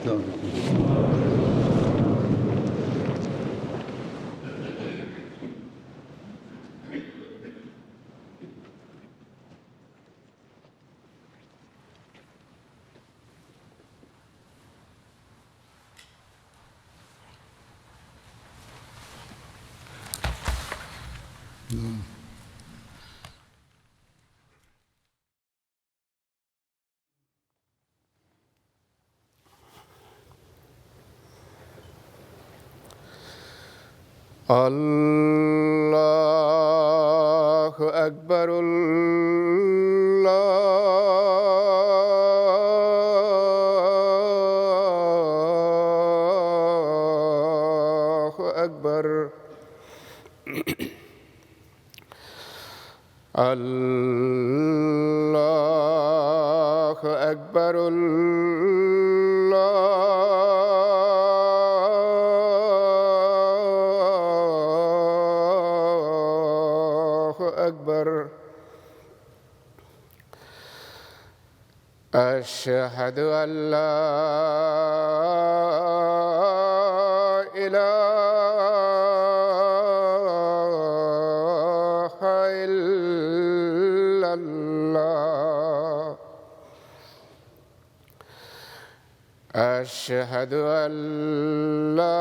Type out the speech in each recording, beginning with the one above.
السلام علیکم۔ اللہ اکبر، اللہ اکبر، اللہ اکبر، اکبر، اشہد ان لا الہ الا اللہ، اشہد ان لا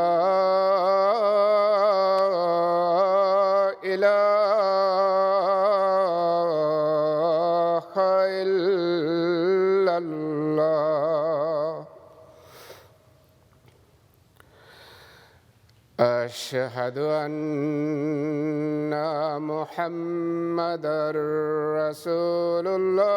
الہ الا اللہ، اشہد ان محمدًا رسول اللہ،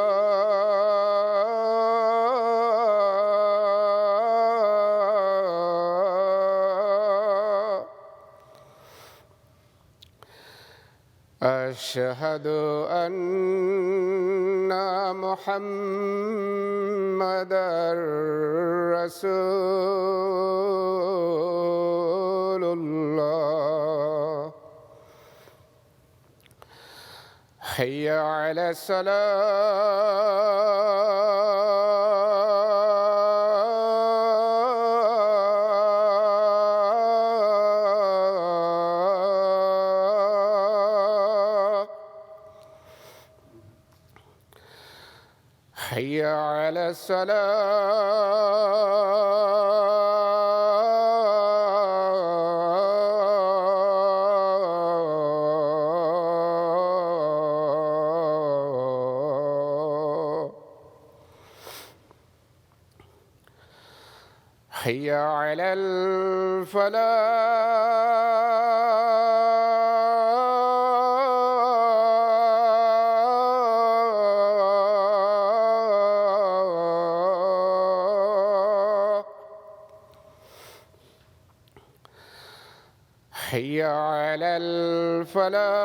اشہد ان محمدًا رسول اللہ، حی علی الصلاۃ، حی علی الصلاۃ، حی علی الفلاح، حی علی الفلاح،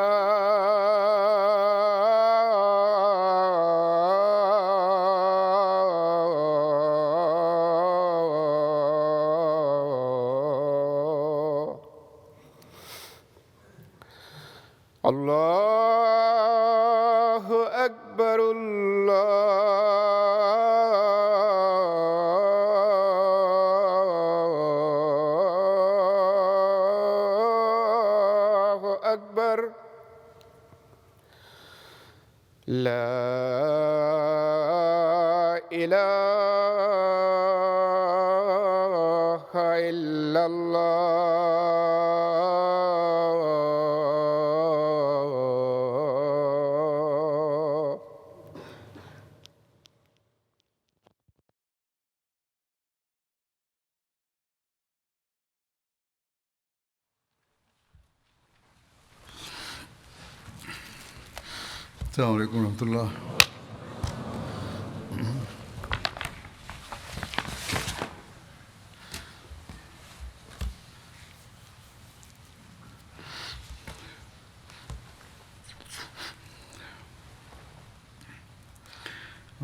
اللہ اکبر، اللہ اکبر، لا الہ الا اللہ۔ السلام علیکم ورحمۃ اللہ۔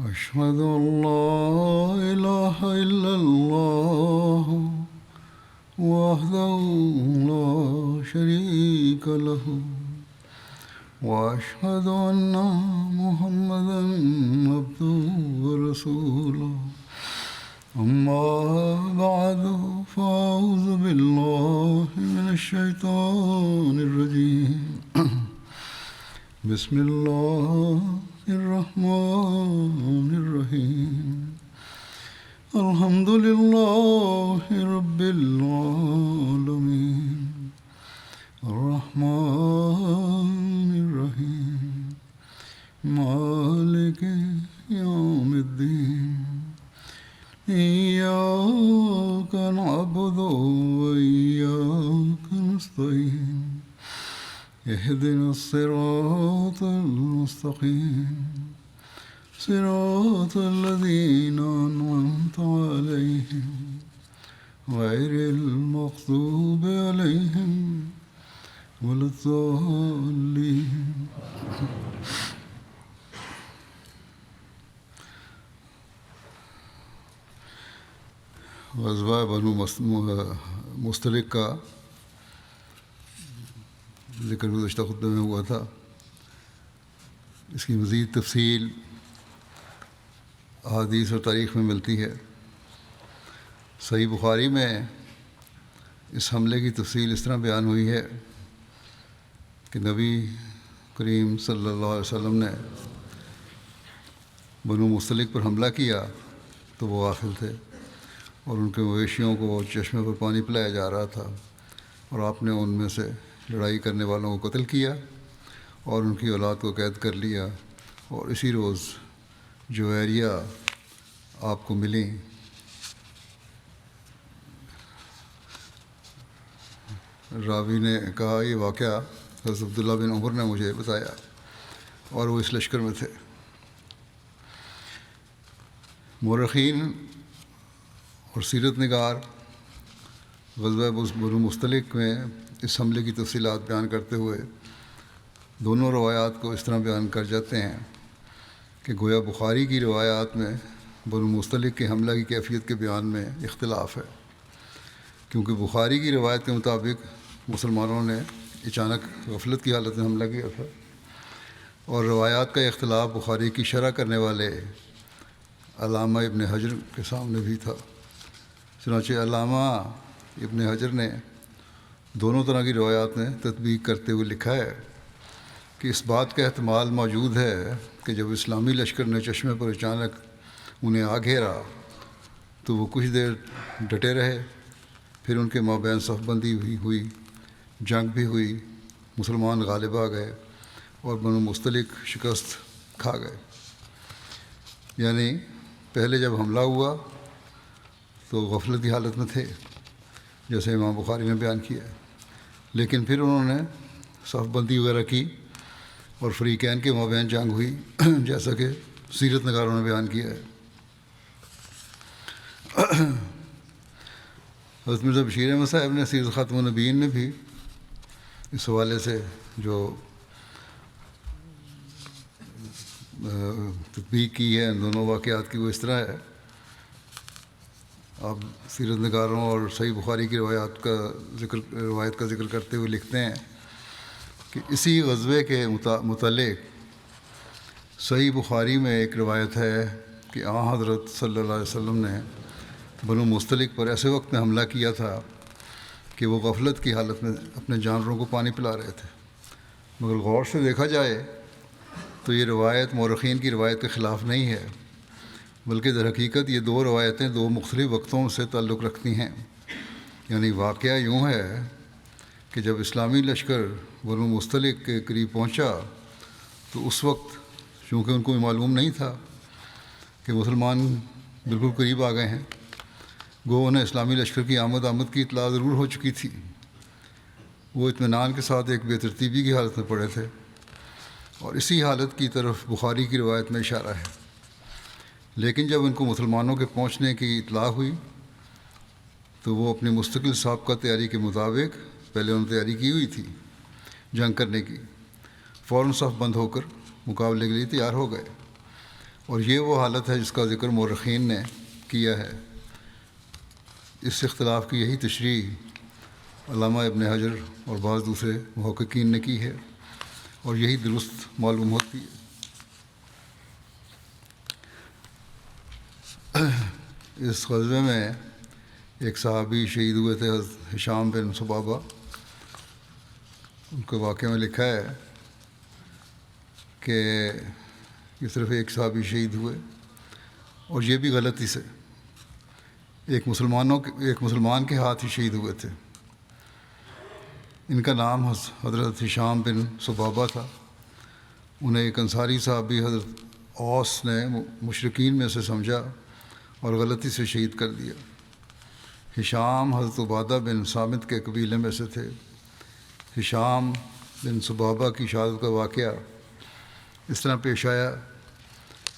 أشهد أن لا إله إلا الله وحده لا شريك له وأشهد أن محمدًا عبده ورسوله أما بعد فأعوذ بالله من الشيطان الرجيم بسم الله الرحمن الرحيم الحمد لله رب العالمين الرحمن الرحيم مالك يوم الدين إياك نعبد وإياك نستعين اهدنا الصراط المستقيم صراط الذين أنعمت عليهم غير المغضوب عليهم ولا الضالين غزوہ بنو مستلق کا ذکر گزشتہ خطبے میں ہوا تھا. اس کی مزید تفصیل احادیث اور تاریخ میں ملتی ہے. صحیح بخاری میں اس حملے کی تفصیل اس طرح بیان ہوئی ہے کہ نبی کریم صلی اللہ علیہ وسلم نے بنو مستلق پر حملہ کیا تو وہ غافل تھے اور ان کے مویشیوں کو چشمے پر پانی پلایا جا رہا تھا اور آپ نے ان میں سے لڑائی کرنے والوں کو قتل کیا اور ان کی اولاد کو قید کر لیا اور اسی روز جویریہ آپ کو ملیں. راوی نے کہا یہ واقعہ حضرت عبداللہ بن عمر نے مجھے بتایا اور وہ اس لشکر میں تھے. مورخین اور سیرت نگار غزوہ بنو مستلق میں اس حملے کی تفصیلات بیان کرتے ہوئے دونوں روایات کو اس طرح بیان کر جاتے ہیں کہ گویا بخاری کی روایات میں بنو مستلق کے حملہ کی کیفیت کے بیان میں اختلاف ہے، کیونکہ بخاری کی روایت کے مطابق مسلمانوں نے اچانک غفلت کی حالت میں حملہ کیا تھا، اور روایات کا اختلاف بخاری کی شرح کرنے والے علامہ ابن حجر کے سامنے بھی تھا. چنانچہ علامہ ابن حجر نے دونوں طرح کی روایات میں تطبیق کرتے ہوئے لکھا ہے کہ اس بات کا احتمال موجود ہے کہ جب اسلامی لشکر نے چشمے پر اچانک انہیں آ گھیرا تو وہ کچھ دیر ڈٹے رہے، پھر ان کے مابین صف بندی ہوئی، جنگ بھی ہوئی، مسلمان غالب آ گئے اور بنو مستلق شکست کھا گئے. یعنی پہلے جب حملہ ہوا تو غفلت کی حالت میں تھے جیسے امام بخاری نے بیان کیا ہے، لیکن پھر انہوں نے صف بندی وغیرہ کی اور فریقین کے مابین جنگ ہوئی جیسا کہ سیرت نگاروں نے بیان کیا ہے. حضرت مرزا بشیر احمد صاحب نے سیرت خاتم النبیین میں بھی اس حوالے سے جو تطبیق کی ہے ان دونوں واقعات کی وہ اس طرح ہے. آپ سیرت نگاروں اور صحیح بخاری کی روایت کا ذکر کرتے ہوئے لکھتے ہیں کہ اسی غزوے کے متعلق صحیح بخاری میں ایک روایت ہے کہ حضرت صلی اللہ علیہ وسلم نے بنو مستلق پر ایسے وقت میں حملہ کیا تھا کہ وہ غفلت کی حالت میں اپنے جانوروں کو پانی پلا رہے تھے. مگر غور سے دیکھا جائے تو یہ روایت مورخین کی روایت کے خلاف نہیں ہے، بلکہ در حقیقت یہ دو روایتیں دو مختلف وقتوں سے تعلق رکھتی ہیں. یعنی واقعہ یوں ہے کہ جب اسلامی لشکر بنو مستلق کے قریب پہنچا تو اس وقت چونکہ ان کو معلوم نہیں تھا کہ مسلمان بالکل قریب آ گئے ہیں، گو انہیں اسلامی لشکر کی آمد کی اطلاع ضرور ہو چکی تھی. وہ اطمینان کے ساتھ ایک بے ترتیبی کی حالت میں پڑے تھے، اور اسی حالت کی طرف بخاری کی روایت میں اشارہ ہے. لیکن جب ان کو مسلمانوں کے پہنچنے کی اطلاع ہوئی تو وہ اپنی مستقل سابقہ تیاری کے مطابق، پہلے انہوں نے تیاری کی ہوئی تھی جنگ کرنے کی، فوراً صف بند ہو کر مقابلے کے لیے تیار ہو گئے. اور یہ وہ حالت ہے جس کا ذکر مورخین نے کیا ہے. اس اختلاف کی یہی تشریح علامہ ابن حجر اور بعض دوسرے محققین نے کی ہے اور یہی درست معلوم ہوتی ہے. اس غزوے میں ایک صحابی شہید ہوئے تھے، حضرت ہشام بن ثعبہ. ان کے واقعے میں لکھا ہے کہ یہ صرف ایک صحابی شہید ہوئے، اور یہ بھی غلطی سے ایک مسلمان کے ہاتھ ہی شہید ہوئے تھے. ان کا نام حضرت ہشام بن ثعبہ تھا. انہیں ایک انصاری صحابی حضرت اوس نے مشرکین میں سے سمجھا اور غلطی سے شہید کر دیا. ہشام حضرت عبادہ بن صامت کے قبیلے میں سے تھے. ہشام بن ثعبہ کی شہادت کا واقعہ اس طرح پیش آیا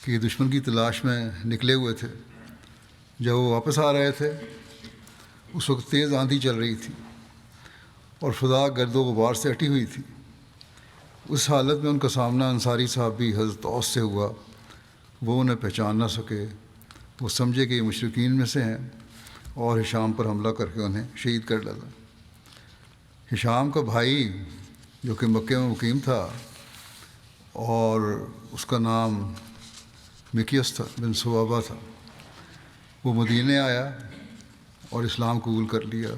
کہ یہ دشمن کی تلاش میں نکلے ہوئے تھے. جب وہ واپس آ رہے تھے اس وقت تیز آندھی چل رہی تھی اور فضا گرد و غبار سے اٹی ہوئی تھی. اس حالت میں ان کا سامنا انصاری صحابی حضرت اوس سے ہوا. وہ انہیں پہچان نہ سکے. وہ سمجھے کہ یہ مشرکین میں سے ہیں اور ہشام پر حملہ کر کے انہیں شہید کر ڈالا. ہشام کا بھائی جو کہ مکے میں مقیم تھا اور اس کا نام مکیس بن ثعبہ تھا، وہ مدینے آیا اور اسلام قبول کر لیا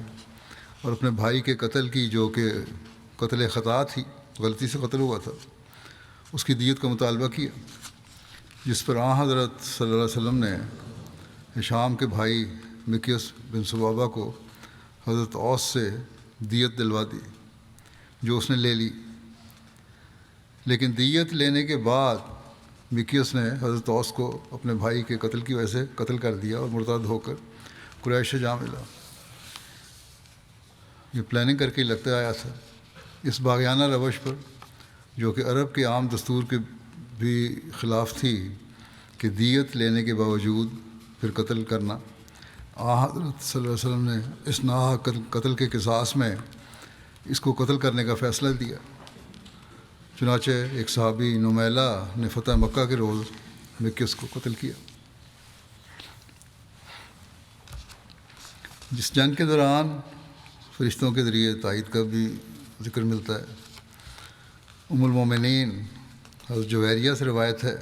اور اپنے بھائی کے قتل کی، جو کہ قتل خطا تھی، غلطی سے قتل ہوا تھا، اس کی دیت کا مطالبہ کیا، جس پر حضرت صلی اللہ علیہ وسلم نے ہشام کے بھائی مکیس بن ثعبہ کو حضرت اوس سے دیت دلوا دی، جو اس نے لے لی. لیکن دیت لینے کے بعد مکیس نے حضرت اوس کو اپنے بھائی کے قتل کی وجہ سے قتل کر دیا اور مرتد ہو کر قریش سے جا ملا. یہ پلاننگ کر کے لگتا آیا تھا. اس باغیانہ روش پر، جو کہ عرب کے عام دستور کے بھی خلاف تھی کہ دیت لینے کے باوجود پھر قتل کرنا، حضرت صلی اللہ علیہ وسلم نے اس ناحق قتل کے قصاص میں اس کو قتل کرنے کا فیصلہ دیا. چنانچہ ایک صحابی نمیلہ نے فتح مکہ کے روز مکیس کو قتل کیا. جس جنگ کے دوران فرشتوں کے ذریعے تائید کا بھی ذکر ملتا ہے. ام المومنین حضرت جویریہ سے روایت ہے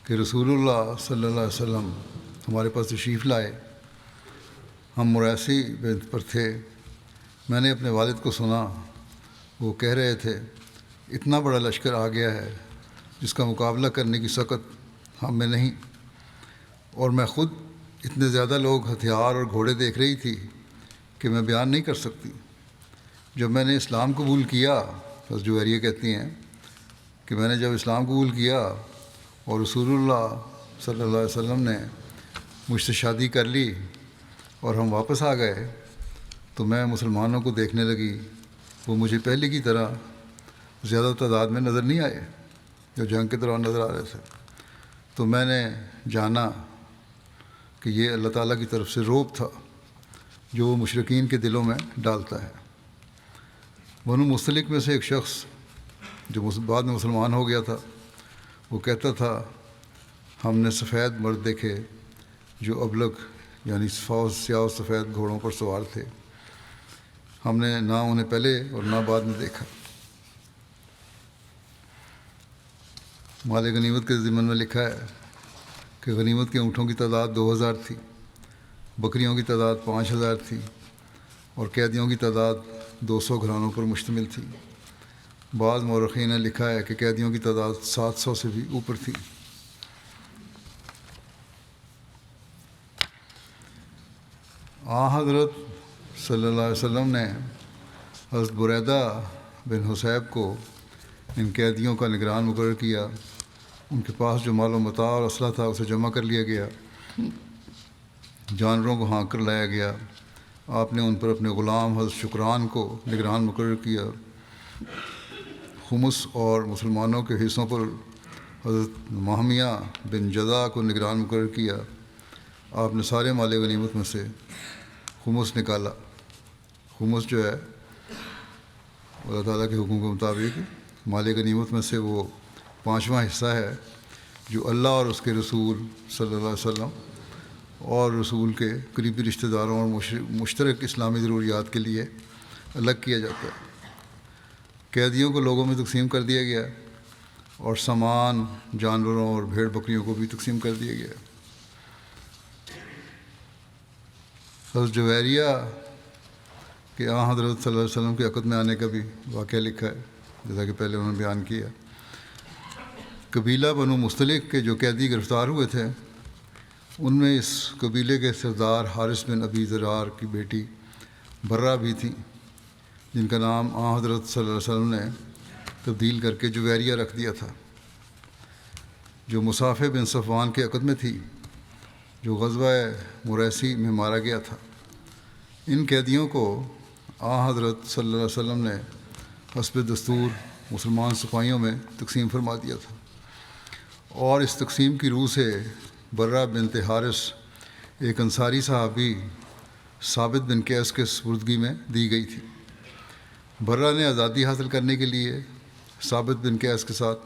کہ رسول اللہ صلی اللہ علیہ وسلم ہمارے پاس تشریف لائے. ہم مریسی پر تھے. میں نے اپنے والد کو سنا، وہ کہہ رہے تھے اتنا بڑا لشکر آ گیا ہے جس کا مقابلہ کرنے کی سکت ہم میں نہیں، اور میں خود اتنے زیادہ لوگ، ہتھیار اور گھوڑے دیکھ رہی تھی کہ میں بیان نہیں کر سکتی. جب میں نے اسلام قبول کیا، حضرت جویریہ کہتی ہیں کہ میں نے جب اسلام قبول کیا اور رسول اللہ صلی اللہ علیہ وسلم نے مجھ سے شادی کر لی اور ہم واپس آ گئے، تو میں مسلمانوں کو دیکھنے لگی. وہ مجھے پہلے کی طرح زیادہ تعداد میں نظر نہیں آئے جو جنگ کے دوران نظر آ رہے تھے. تو میں نے جانا کہ یہ اللہ تعالیٰ کی طرف سے روب تھا جو وہ مشرکین کے دلوں میں ڈالتا ہے. بنو مستلق میں سے ایک شخص جو بعد میں مسلمان ہو گیا تھا، وہ کہتا تھا ہم نے سفید مرد دیکھے جو ابلق یعنی سیاہ و سفید گھوڑوں پر سوار تھے. ہم نے نہ انہیں پہلے اور نہ بعد میں دیکھا. مال غنیمت کے ضمن میں لکھا ہے کہ غنیمت کے اونٹوں کی تعداد 2000 تھی، بکریوں کی تعداد 5000 تھی اور قیدیوں کی تعداد 200 گھرانوں پر مشتمل تھی. بعض مورخین نے لکھا ہے کہ قیدیوں کی تعداد 700 سے بھی اوپر تھی. حضرت صلی اللہ علیہ وسلم نے حضرت بریدہ بن حصیب کو ان قیدیوں کا نگران مقرر کیا. ان کے پاس جو مال و متاع اور اسلحہ تھا اسے جمع کر لیا گیا. جانوروں کو ہانک کر لایا گیا. آپ نے ان پر اپنے غلام حضرت شکران کو نگران مقرر کیا. خمس اور مسلمانوں کے حصوں پر حضرت مہمیہ بن جزا کو نگران مقرر کیا. آپ نے سارے مال غنیمت میں سے خمس نکالا. خمس جو ہے اللہ تعالیٰ کے حکم کے مطابق مال غنیمت میں سے وہ 5واں حصہ ہے جو اللہ اور اس کے رسول صلی اللہ علیہ وسلم اور رسول کے قریبی رشتہ داروں اور مشترک اسلامی ضروریات کے لیے الگ کیا جاتا ہے. قیدیوں کو لوگوں میں تقسیم کر دیا گیا اور سامان، جانوروں اور بھیڑ بکریوں کو بھی تقسیم کر دیا گیا. حضرت جویریہ کہ حضرت صلی اللہ علیہ وسلم کے عقد میں آنے کا بھی واقعہ لکھا ہے، جیسا کہ پہلے انہوں نے بیان کیا۔ قبیلہ بنو مستلق کے جو قیدی گرفتار ہوئے تھے، ان میں اس قبیلے کے سردار حارث بن ابی ذرار کی بیٹی برہ بھی تھیں، جن کا نام حضرت صلی اللہ علیہ وسلم نے تبدیل کر کے جویریہ رکھ دیا تھا، جو مصافح بن صفوان کے عقد میں تھی، جو غزوہ مریسی میں مارا گیا تھا۔ ان قیدیوں کو حضرت صلی اللہ علیہ وسلم نے حسب دستور مسلمان سپاہیوں میں تقسیم فرما دیا تھا، اور اس تقسیم کی روح سے برہ بنت حارث ایک انصاری صحابی ثابت بن قیس کے سپردگی میں دی گئی تھی۔ برہ نے آزادی حاصل کرنے کے لیے ثابت بن قیس کے ساتھ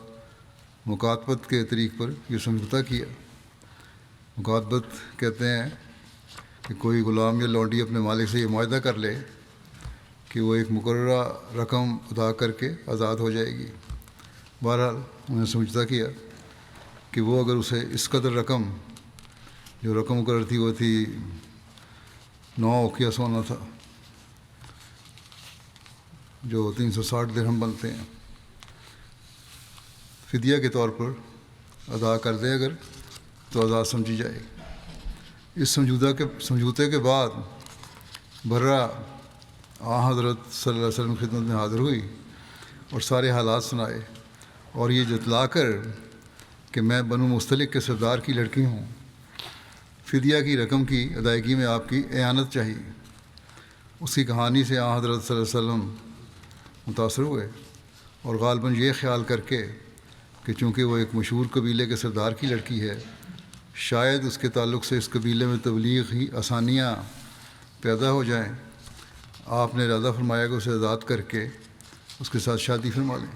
مکاتبت کے طریق پر یہ سمجھوتہ کیا۔ مکاتبت کہتے ہیں کہ کوئی غلام یا لونڈی اپنے مالک سے یہ معاہدہ کر لے کہ وہ ایک مقررہ رقم ادا کر کے آزاد ہو جائے گی۔ بہرحال انہوں نے سمجھوتہ کیا کہ وہ اگر اسے اس قدر رقم، جو رقم مقرر تھی وہ تھی 9 اوقیہ سونا تھا، جو 360 درہم بنتے ہیں، فدیہ کے طور پر ادا کر دے اگر تو آزاد سمجھی جائے۔ اس سمجھوتے کے بعد برہ حضرت صلی اللہ علیہ وسلم کی خدمت میں حاضر ہوئی اور سارے حالات سنائے، اور یہ جتلا کر کہ میں بنو مستلق کے سردار کی لڑکی ہوں، فدیہ کی رقم کی ادائیگی میں آپ کی اعانت چاہیے۔ اس کی کہانی سے حضرت صلی اللہ علیہ وسلم متاثر ہوئے، اور غالباً یہ خیال کر کے کہ چونکہ وہ ایک مشہور قبیلے کے سردار کی لڑکی ہے، شاید اس کے تعلق سے اس قبیلے میں تبلیغ ہی آسانیاں پیدا ہو جائیں، آپ نے ارادہ فرمایا کہ اسے آزاد کر کے اس کے ساتھ شادی فرما لیں۔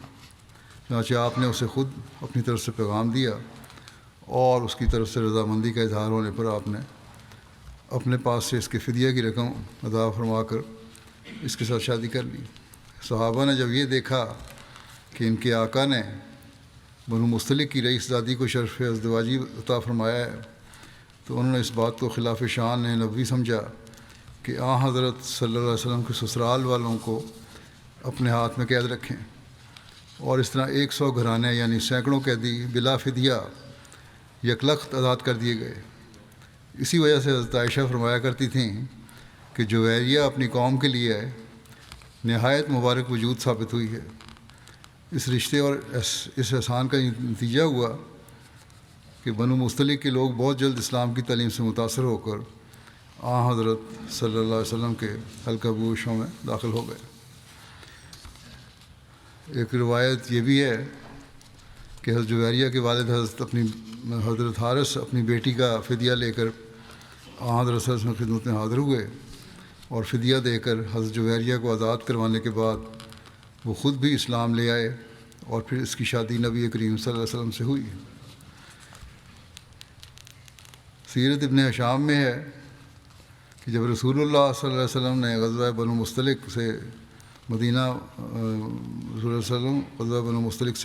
چنانچہ آپ نے اسے خود اپنی طرف سے پیغام دیا، اور اس کی طرف سے رضامندی کا اظہار ہونے پر آپ نے اپنے پاس سے اس کے فدیہ کی رقم ادا فرما کر اس کے ساتھ شادی کر لی۔ صحابہ نے جب یہ دیکھا کہ ان کے آقا نے بنو مستلق کی رئیس زادی کو شرف ازدواجی عطا فرمایا ہے، تو انہوں نے اس بات کو خلاف شان نبوی سمجھا کہ حضرت صلی اللہ علیہ وسلم کے سسرال والوں کو اپنے ہاتھ میں قید رکھیں، اور اس طرح 100 گھرانے یعنی سینکڑوں قیدی بلا فدیہ یکلخت آزاد کر دیے گئے۔ اسی وجہ سے حضرت عائشہ فرمایا کرتی تھیں کہ جویریہ اپنی قوم کے لیے نہایت مبارک وجود ثابت ہوئی ہے۔ اس رشتے اور اس احسان کا نتیجہ ہوا کہ بنو مستلق کے لوگ بہت جلد اسلام کی تعلیم سے متاثر ہو کر حضرت صلی اللہ علیہ وسلم کے حلقہ گوشوں میں داخل ہو گئے۔ ایک روایت یہ بھی ہے کہ حضرت جویریہ کے والد حضرت حارث اپنی بیٹی کا فدیہ لے کر حضرت صلی اللہ علیہ وسلم کی خدمت میں حاضر ہوئے، اور فدیہ دے کر حضرت جویریہ کو آزاد کروانے کے بعد وہ خود بھی اسلام لے آئے، اور پھر اس کی شادی نبی کریم صلی اللہ علیہ وسلم سے ہوئی۔ سیرت ابن ہشام میں ہے کہ جب رسول اللہ صلی اللہ علیہ وسلم نے غزوہ بنو مستلق سے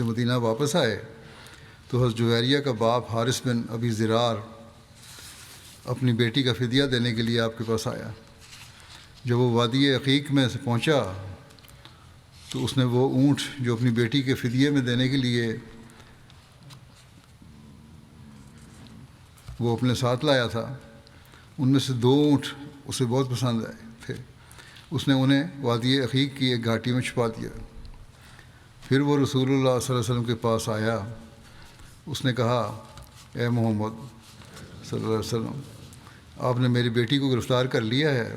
مدینہ واپس آئے، تو حضرت جویریہ کا باپ حارث بن ابی ذرار اپنی بیٹی کا فدیہ دینے کے لیے آپ کے پاس آیا۔ جب وہ وادی عقیق میں سے پہنچا تو اس نے وہ اونٹ جو اپنی بیٹی کے فدیے میں دینے کے لیے وہ اپنے ساتھ لایا تھا، ان میں سے 2 اونٹ اسے بہت پسند آئے تھے۔ اس نے انہیں وادی عقیق کی ایک گھاٹی میں چھپا دیا۔ پھر وہ رسول اللہ صلی اللہ علیہ وسلم کے پاس آیا۔ اس نے کہا، اے محمد صلی اللہ علیہ وسلم، آپ نے میری بیٹی کو گرفتار کر لیا ہے،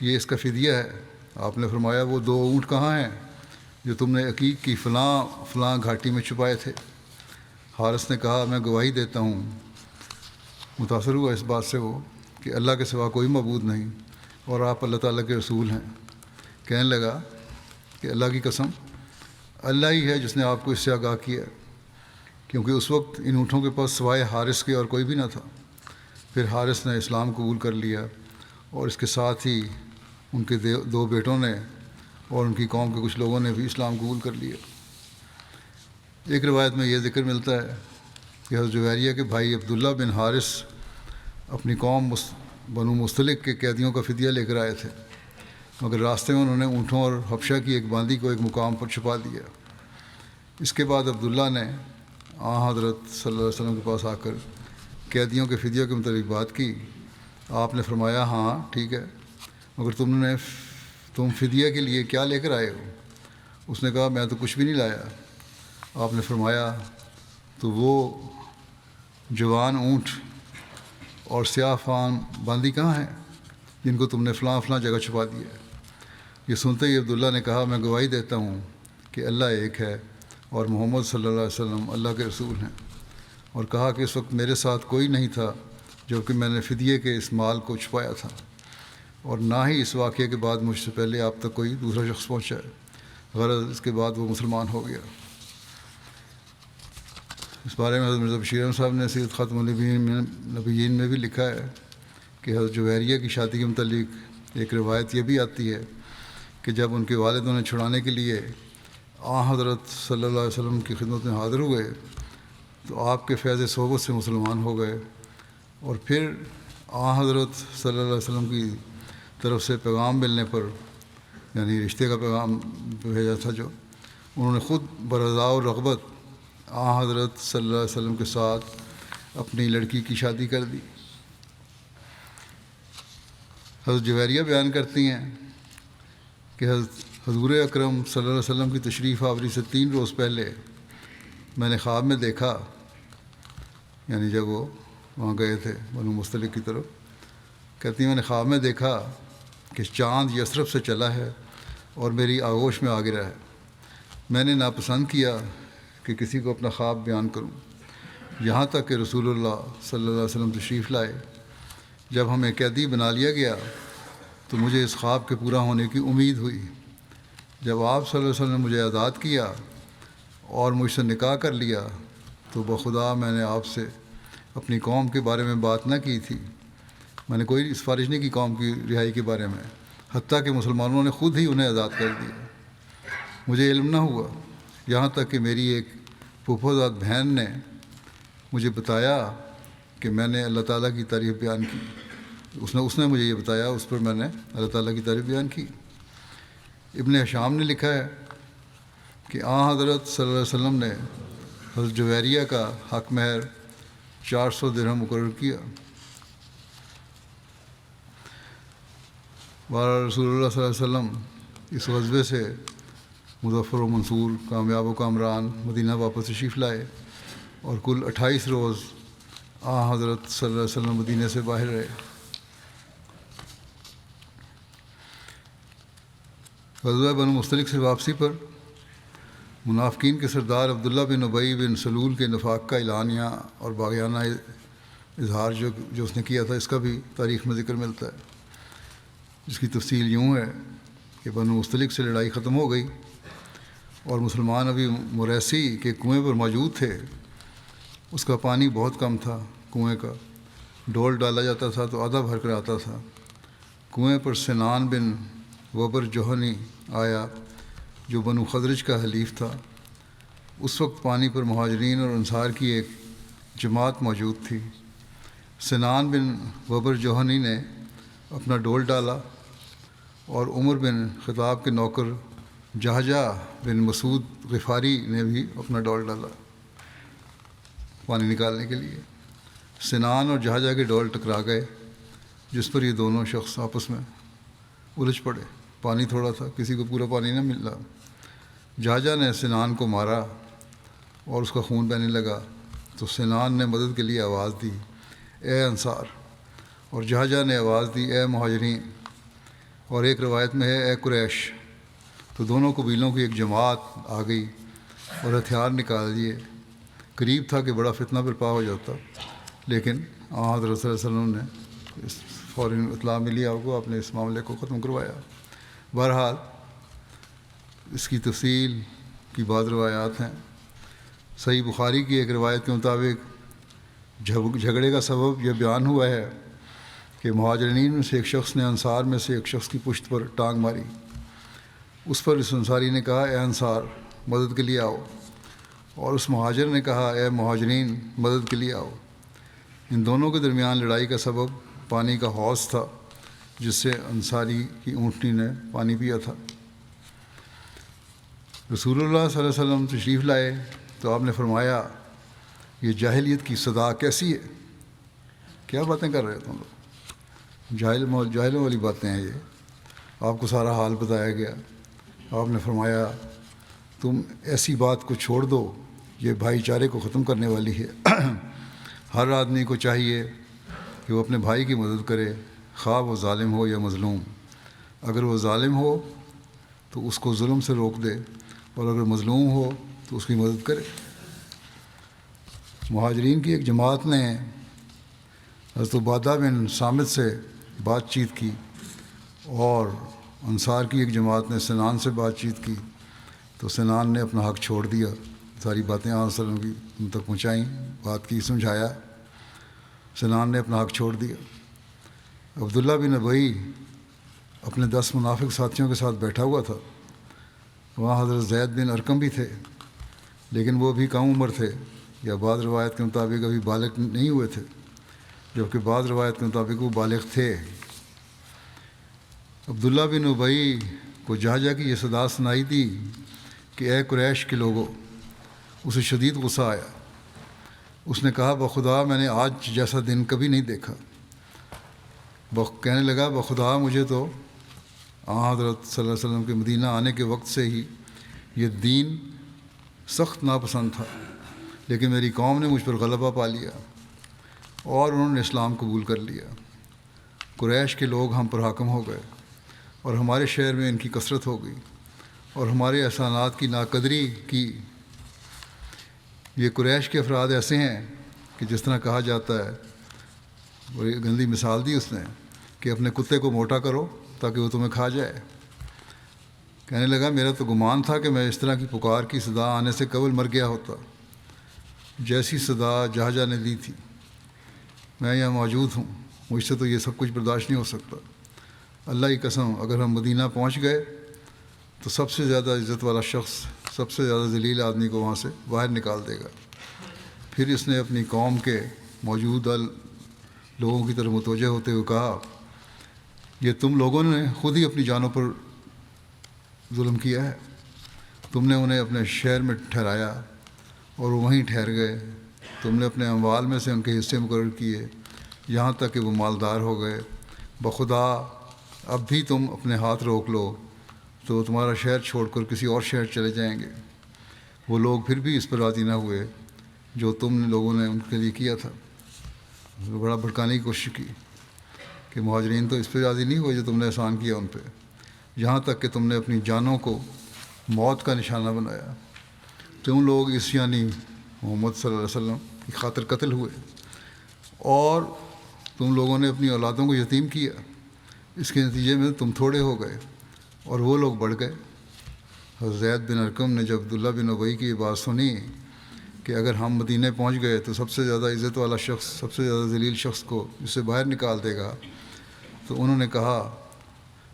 یہ اس کا فدیہ ہے۔ آپ نے فرمایا، وہ 2 اونٹ کہاں ہیں جو تم نے عقیق کی فلاں گھاٹی میں چھپائے تھے؟ حارث نے کہا، میں گواہی دیتا ہوں۔ متاثر ہوا اس بات سے وہ کہ اللہ کے سوا کوئی معبود نہیں، اور آپ اللہ تعالیٰ کے رسول ہیں۔ کہنے لگا کہ اللہ کی قسم، اللہ ہی ہے جس نے آپ کو اس سے آگاہ کیا، کیونکہ اس وقت ان اونٹوں کے پاس سوائے حارث کے اور کوئی بھی نہ تھا۔ پھر حارث نے اسلام قبول کر لیا، اور اس کے ساتھ ہی ان کے 2 بیٹوں نے اور ان کی قوم کے کچھ لوگوں نے بھی اسلام قبول کر لیا۔ ایک روایت میں یہ ذکر ملتا ہے کہ حضرت جویریہ کے بھائی عبداللہ بن حارث اپنی قوم بنو مستلق کے قیدیوں کا فدیہ لے کر آئے تھے، مگر راستے میں انہوں نے اونٹوں اور حبشہ کی ایک باندی کو ایک مقام پر چھپا دیا۔ اس کے بعد عبداللہ نے حضرت صلی اللہ علیہ وسلم کے پاس آ کر قیدیوں کے فدیہ کے متعلق بات کی۔ آپ نے فرمایا ہاں ٹھیک ہے، مگر تم فدیہ کے لیے کیا لے کر آئے ہو؟ اس نے کہا میں تو کچھ بھی نہیں لایا۔ آپ نے فرمایا تو وہ جوان اونٹ اور سیاہ فام باندی کہاں ہیں جن کو تم نے فلاں فلاں جگہ چھپا دیا ہے؟ یہ سنتے ہی عبداللہ نے کہا میں گواہی دیتا ہوں کہ اللہ ایک ہے اور محمد صلی اللہ علیہ وسلم اللہ کے رسول ہیں، اور کہا کہ اس وقت میرے ساتھ کوئی نہیں تھا جو کہ میں نے فدیے کے اس مال کو چھپایا تھا، اور نہ ہی اس واقعے کے بعد مجھ سے پہلے آپ تک کوئی دوسرا شخص پہنچا ہے، غرض اس کے بعد وہ مسلمان ہو گیا۔ اس بارے میں حضرت مرزا بشیر احمد صاحب نے سیرت خاتم النبیین میں بھی لکھا ہے کہ حضرت جویریہ کی شادی کے متعلق ایک روایت یہ بھی آتی ہے کہ جب ان کے والد انہیں چھڑانے کے لیے حضرت صلی اللہ علیہ وسلم کی خدمت میں حاضر ہوئے تو آپ کے فیض صحبت سے مسلمان ہو گئے، اور پھر حضرت صلی اللہ علیہ وسلم کی طرف سے پیغام ملنے پر، یعنی رشتے کا پیغام بھیجا تھا جو، انہوں نے خود برضا و رغبت حضرت صلی اللہ علیہ وسلم کے ساتھ اپنی لڑکی کی شادی کر دی۔ حضرت جویریہ بیان کرتی ہیں کہ حضور اکرم صلی اللہ علیہ وسلم کی تشریف آوری سے 3 روز پہلے میں نے خواب میں دیکھا، یعنی جب وہ وہاں گئے تھے بنو مستلق کی طرف، کہتی ہیں میں نے خواب میں دیکھا کہ چاند یثرب سے چلا ہے اور میری آغوش میں آ گرا ہے۔ میں نے ناپسند کیا کہ کسی کو اپنا خواب بیان کروں، یہاں تک کہ رسول اللہ صلی اللہ علیہ وسلم تشریف لائے۔ جب ہمیں قیدی بنا لیا گیا تو مجھے اس خواب کے پورا ہونے کی امید ہوئی۔ جب آپ صلی اللہ علیہ وسلم نے مجھے آزاد کیا اور مجھ سے نکاح کر لیا تو بخدا میں نے آپ سے اپنی قوم کے بارے میں بات نہ کی تھی، میں نے کوئی سفارش نہیں کی قوم کی رہائی کے بارے میں، حتیٰ کہ مسلمانوں نے خود ہی انہیں آزاد کر دیا۔ مجھے علم نہ ہوا، یہاں تک کہ میری ایک پھوپھوزاد بہن نے مجھے بتایا کہ میں نے اللہ تعالیٰ کی تعریف بیان کی۔ اس نے مجھے یہ بتایا، اس پر میں نے اللہ تعالیٰ کی تعریف بیان کی۔ ابن ہشام نے لکھا ہے کہ حضرت صلی اللہ علیہ وسلم نے حضرت جویریہ کا حق مہر 400 درہم مقرر کیا۔ بہرحال رسول اللہ صلی اللہ علیہ وسلم اس غزوے سے مظفر و منصور، کامیاب و کامران مدینہ واپس تشریف لائے، اور کل 28 روز حضرت صلی اللہ علیہ وسلم مدینہ سے باہر رہے۔ غزوہ بنو مستلق سے واپسی پر منافقین کے سردار عبداللہ بن ابی بن سلول کے نفاق کا اعلانیہ اور باغیانہ اظہار جو اس نے کیا تھا، اس کا بھی تاریخ میں ذکر ملتا ہے، جس کی تفصیل یوں ہے کہ بنو مستلق سے لڑائی ختم ہو گئی اور مسلمان ابھی مریسی کے کنویں پر موجود تھے۔ اس کا پانی بہت کم تھا، کنویں کا ڈول ڈالا جاتا تھا تو آدھا بھر کر آتا تھا۔ کنویں پر سنان بن وبر جوہنی آیا جو بنو خزرج کا حلیف تھا۔ اس وقت پانی پر مہاجرین اور انصار کی ایک جماعت موجود تھی۔ سنان بن وبر جوہنی نے اپنا ڈول ڈالا اور عمر بن خطاب کے نوکر جہجہ بن مسعود غفاری نے بھی اپنا ڈول ڈالا پانی نکالنے کے لیے۔ سنان اور جہجہ کے ڈول ٹکرا گئے، جس پر یہ دونوں شخص آپس میں الجھ پڑے۔ پانی تھوڑا تھا، کسی کو پورا پانی نہ مل رہا۔ جہجہ نے سنان کو مارا اور اس کا خون بہنے لگا تو سنان نے مدد کے لیے آواز دی اے انصار، اور جہجہ نے آواز دی اے مہاجرین، اور ایک روایت میں ہے اے قریش۔ تو دونوں قبیلوں کی ایک جماعت آ گئی اور ہتھیار نکال دیے۔ قریب تھا کہ بڑا فتنہ برپا ہو جاتا، لیکن حضرت صلی اللہ علیہ وسلم نے فوراً اطلاع ملی آپ کو، آپ نے اس معاملے کو ختم کروایا۔ بہرحال اس کی تفصیل کی بعض روایات ہیں۔ صحیح بخاری کی ایک روایت کے مطابق جھگڑے کا سبب یہ بیان ہوا ہے کہ مہاجرین میں سے ایک شخص نے انصار میں سے ایک شخص کی پشت پر ٹانگ ماری۔ اس پر اس انصاری نے کہا اے انصار مدد کے لیے آؤ، اور اس مہاجر نے کہا اے مہاجرین مدد کے لیے آؤ۔ ان دونوں کے درمیان لڑائی کا سبب پانی کا حوض تھا جس سے انصاری کی اونٹنی نے پانی پیا تھا۔ رسول اللہ صلی اللہ علیہ وسلم تشریف لائے تو آپ نے فرمایا یہ جاہلیت کی صدا کیسی ہے؟ کیا باتیں کر رہے تم لوگ؟ جاہلوں والی باتیں ہیں یہ۔ آپ کو سارا حال بتایا گیا۔ آپ نے فرمایا تم ایسی بات کو چھوڑ دو، یہ بھائی چارے کو ختم کرنے والی ہے۔ ہر آدمی کو چاہیے کہ وہ اپنے بھائی کی مدد کرے، خواہ وہ ظالم ہو یا مظلوم۔ اگر وہ ظالم ہو تو اس کو ظلم سے روک دے، اور اگر مظلوم ہو تو اس کی مدد کرے۔ مہاجرین کی ایک جماعت نے حضرت عبادہ بن صامت سے بات چیت کی، اور انصار کی ایک جماعت نے سنان سے بات چیت کی، تو سنان نے اپنا حق چھوڑ دیا۔ ساری باتیں آپ صلی اللہ علیہ وسلم کی ان تک پہنچائیں، بات کی، سمجھایا۔ سنان نے اپنا حق چھوڑ دیا۔ عبداللہ بن ابی اپنے 10 منافق ساتھیوں کے ساتھ بیٹھا ہوا تھا۔ وہاں حضرت زید بن ارقم بھی تھے، لیکن وہ بھی کم عمر تھے، یا بعض روایت کے مطابق ابھی بالغ نہیں ہوئے تھے، جبکہ بعض روایت کے مطابق وہ بالغ تھے۔ عبداللہ بن ابی کو جہجہ کی یہ صدا سنائی دی کہ اے قریش کے لوگوں، اسے شدید غصہ آیا۔ اس نے کہا بخدا میں نے آج جیسا دن کبھی نہیں دیکھا۔ کہنے لگا بخدا مجھے تو حضرت صلی اللہ علیہ وسلم کے مدینہ آنے کے وقت سے ہی یہ دین سخت ناپسند تھا، لیکن میری قوم نے مجھ پر غلبہ پا لیا اور انہوں نے اسلام قبول کر لیا۔ قریش کے لوگ ہم پر حاکم ہو گئے، اور ہمارے شہر میں ان کی کثرت ہو گئی، اور ہمارے احسانات کی ناقدری کی۔ یہ قریش کے افراد ایسے ہیں کہ جس طرح کہا جاتا ہے، بڑی گندی مثال دی اس نے، کہ اپنے کتے کو موٹا کرو تاکہ وہ تمہیں کھا جائے۔ کہنے لگا میرا تو گمان تھا کہ میں اس طرح کی پکار کی صدا آنے سے قبل مر گیا ہوتا، جیسی صدا جہجہ نے دی تھی۔ میں یہاں موجود ہوں، مجھ سے تو یہ سب کچھ برداشت نہیں ہو سکتا۔ اللہ کی قسم اگر ہم مدینہ پہنچ گئے تو سب سے زیادہ عزت والا شخص سب سے زیادہ ذلیل آدمی کو وہاں سے باہر نکال دے گا۔ پھر اس نے اپنی قوم کے موجودہ لوگوں کی طرف متوجہ ہوتے ہوئے کہا یہ تم لوگوں نے خود ہی اپنی جانوں پر ظلم کیا ہے۔ تم نے انہیں اپنے شہر میں ٹھہرایا اور وہ وہیں ٹھہر گئے۔ تم نے اپنے اموال میں سے ان کے حصے مقرر کیے یہاں تک کہ وہ مالدار ہو گئے۔ بخدا اب بھی تم اپنے ہاتھ روک لو تو وہ تمہارا شہر چھوڑ کر کسی اور شہر چلے جائیں گے۔ وہ لوگ پھر بھی اس پر راضی نہ ہوئے جو تم لوگوں نے ان کے لیے کیا تھا۔ بڑا بھڑکانے کی کوشش کی کہ مہاجرین تو اس پہ راضی نہیں ہوئے جو تم نے احسان کیا ان پہ، یہاں تک کہ تم نے اپنی جانوں کو موت کا نشانہ بنایا۔ تم لوگ اس یعنی محمد صلی اللہ علیہ وسلم کی خاطر قتل ہوئے، اور تم لوگوں نے اپنی اولادوں کو یتیم کیا۔ اس کے نتیجے میں تم تھوڑے ہو گئے اور وہ لوگ بڑھ گئے۔ حضرت زید بن ارقم نے جب عبداللہ بن ابی کی یہ بات سنی کہ اگر ہم مدینہ پہنچ گئے تو سب سے زیادہ عزت والا شخص سب سے زیادہ ذلیل شخص کو اس سے باہر نکال دے گا، تو انہوں نے کہا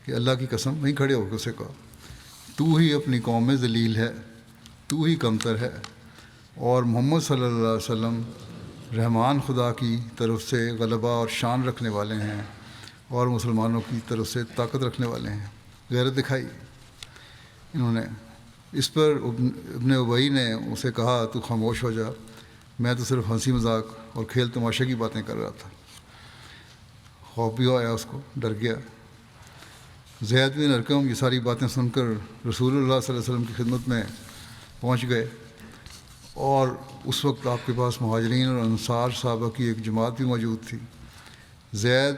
کہ اللہ کی قسم، وہیں کھڑے ہو کے اسے کہا تو ہی اپنی قوم میں ذلیل ہے، تو ہی کمتر ہے، اور محمد صلی اللہ علیہ وسلم رحمان خدا کی طرف سے غلبہ اور شان رکھنے والے ہیں، اور مسلمانوں کی طرف سے طاقت رکھنے والے ہیں۔ غیرت دکھائی انہوں نے۔ اس پر ابن ابی نے اسے کہا تو خاموش ہو جا، میں تو صرف ہنسی مذاق اور کھیل تماشے کی باتیں کر رہا تھا۔ خوف بھی آیا، اس کو ڈر گیا۔ زید بن ارقم یہ ساری باتیں سن کر رسول اللہ صلی اللہ علیہ وسلم کی خدمت میں پہنچ گئے، اور اس وقت آپ کے پاس مہاجرین اور انصار صحابہ کی ایک جماعت بھی موجود تھی۔ زید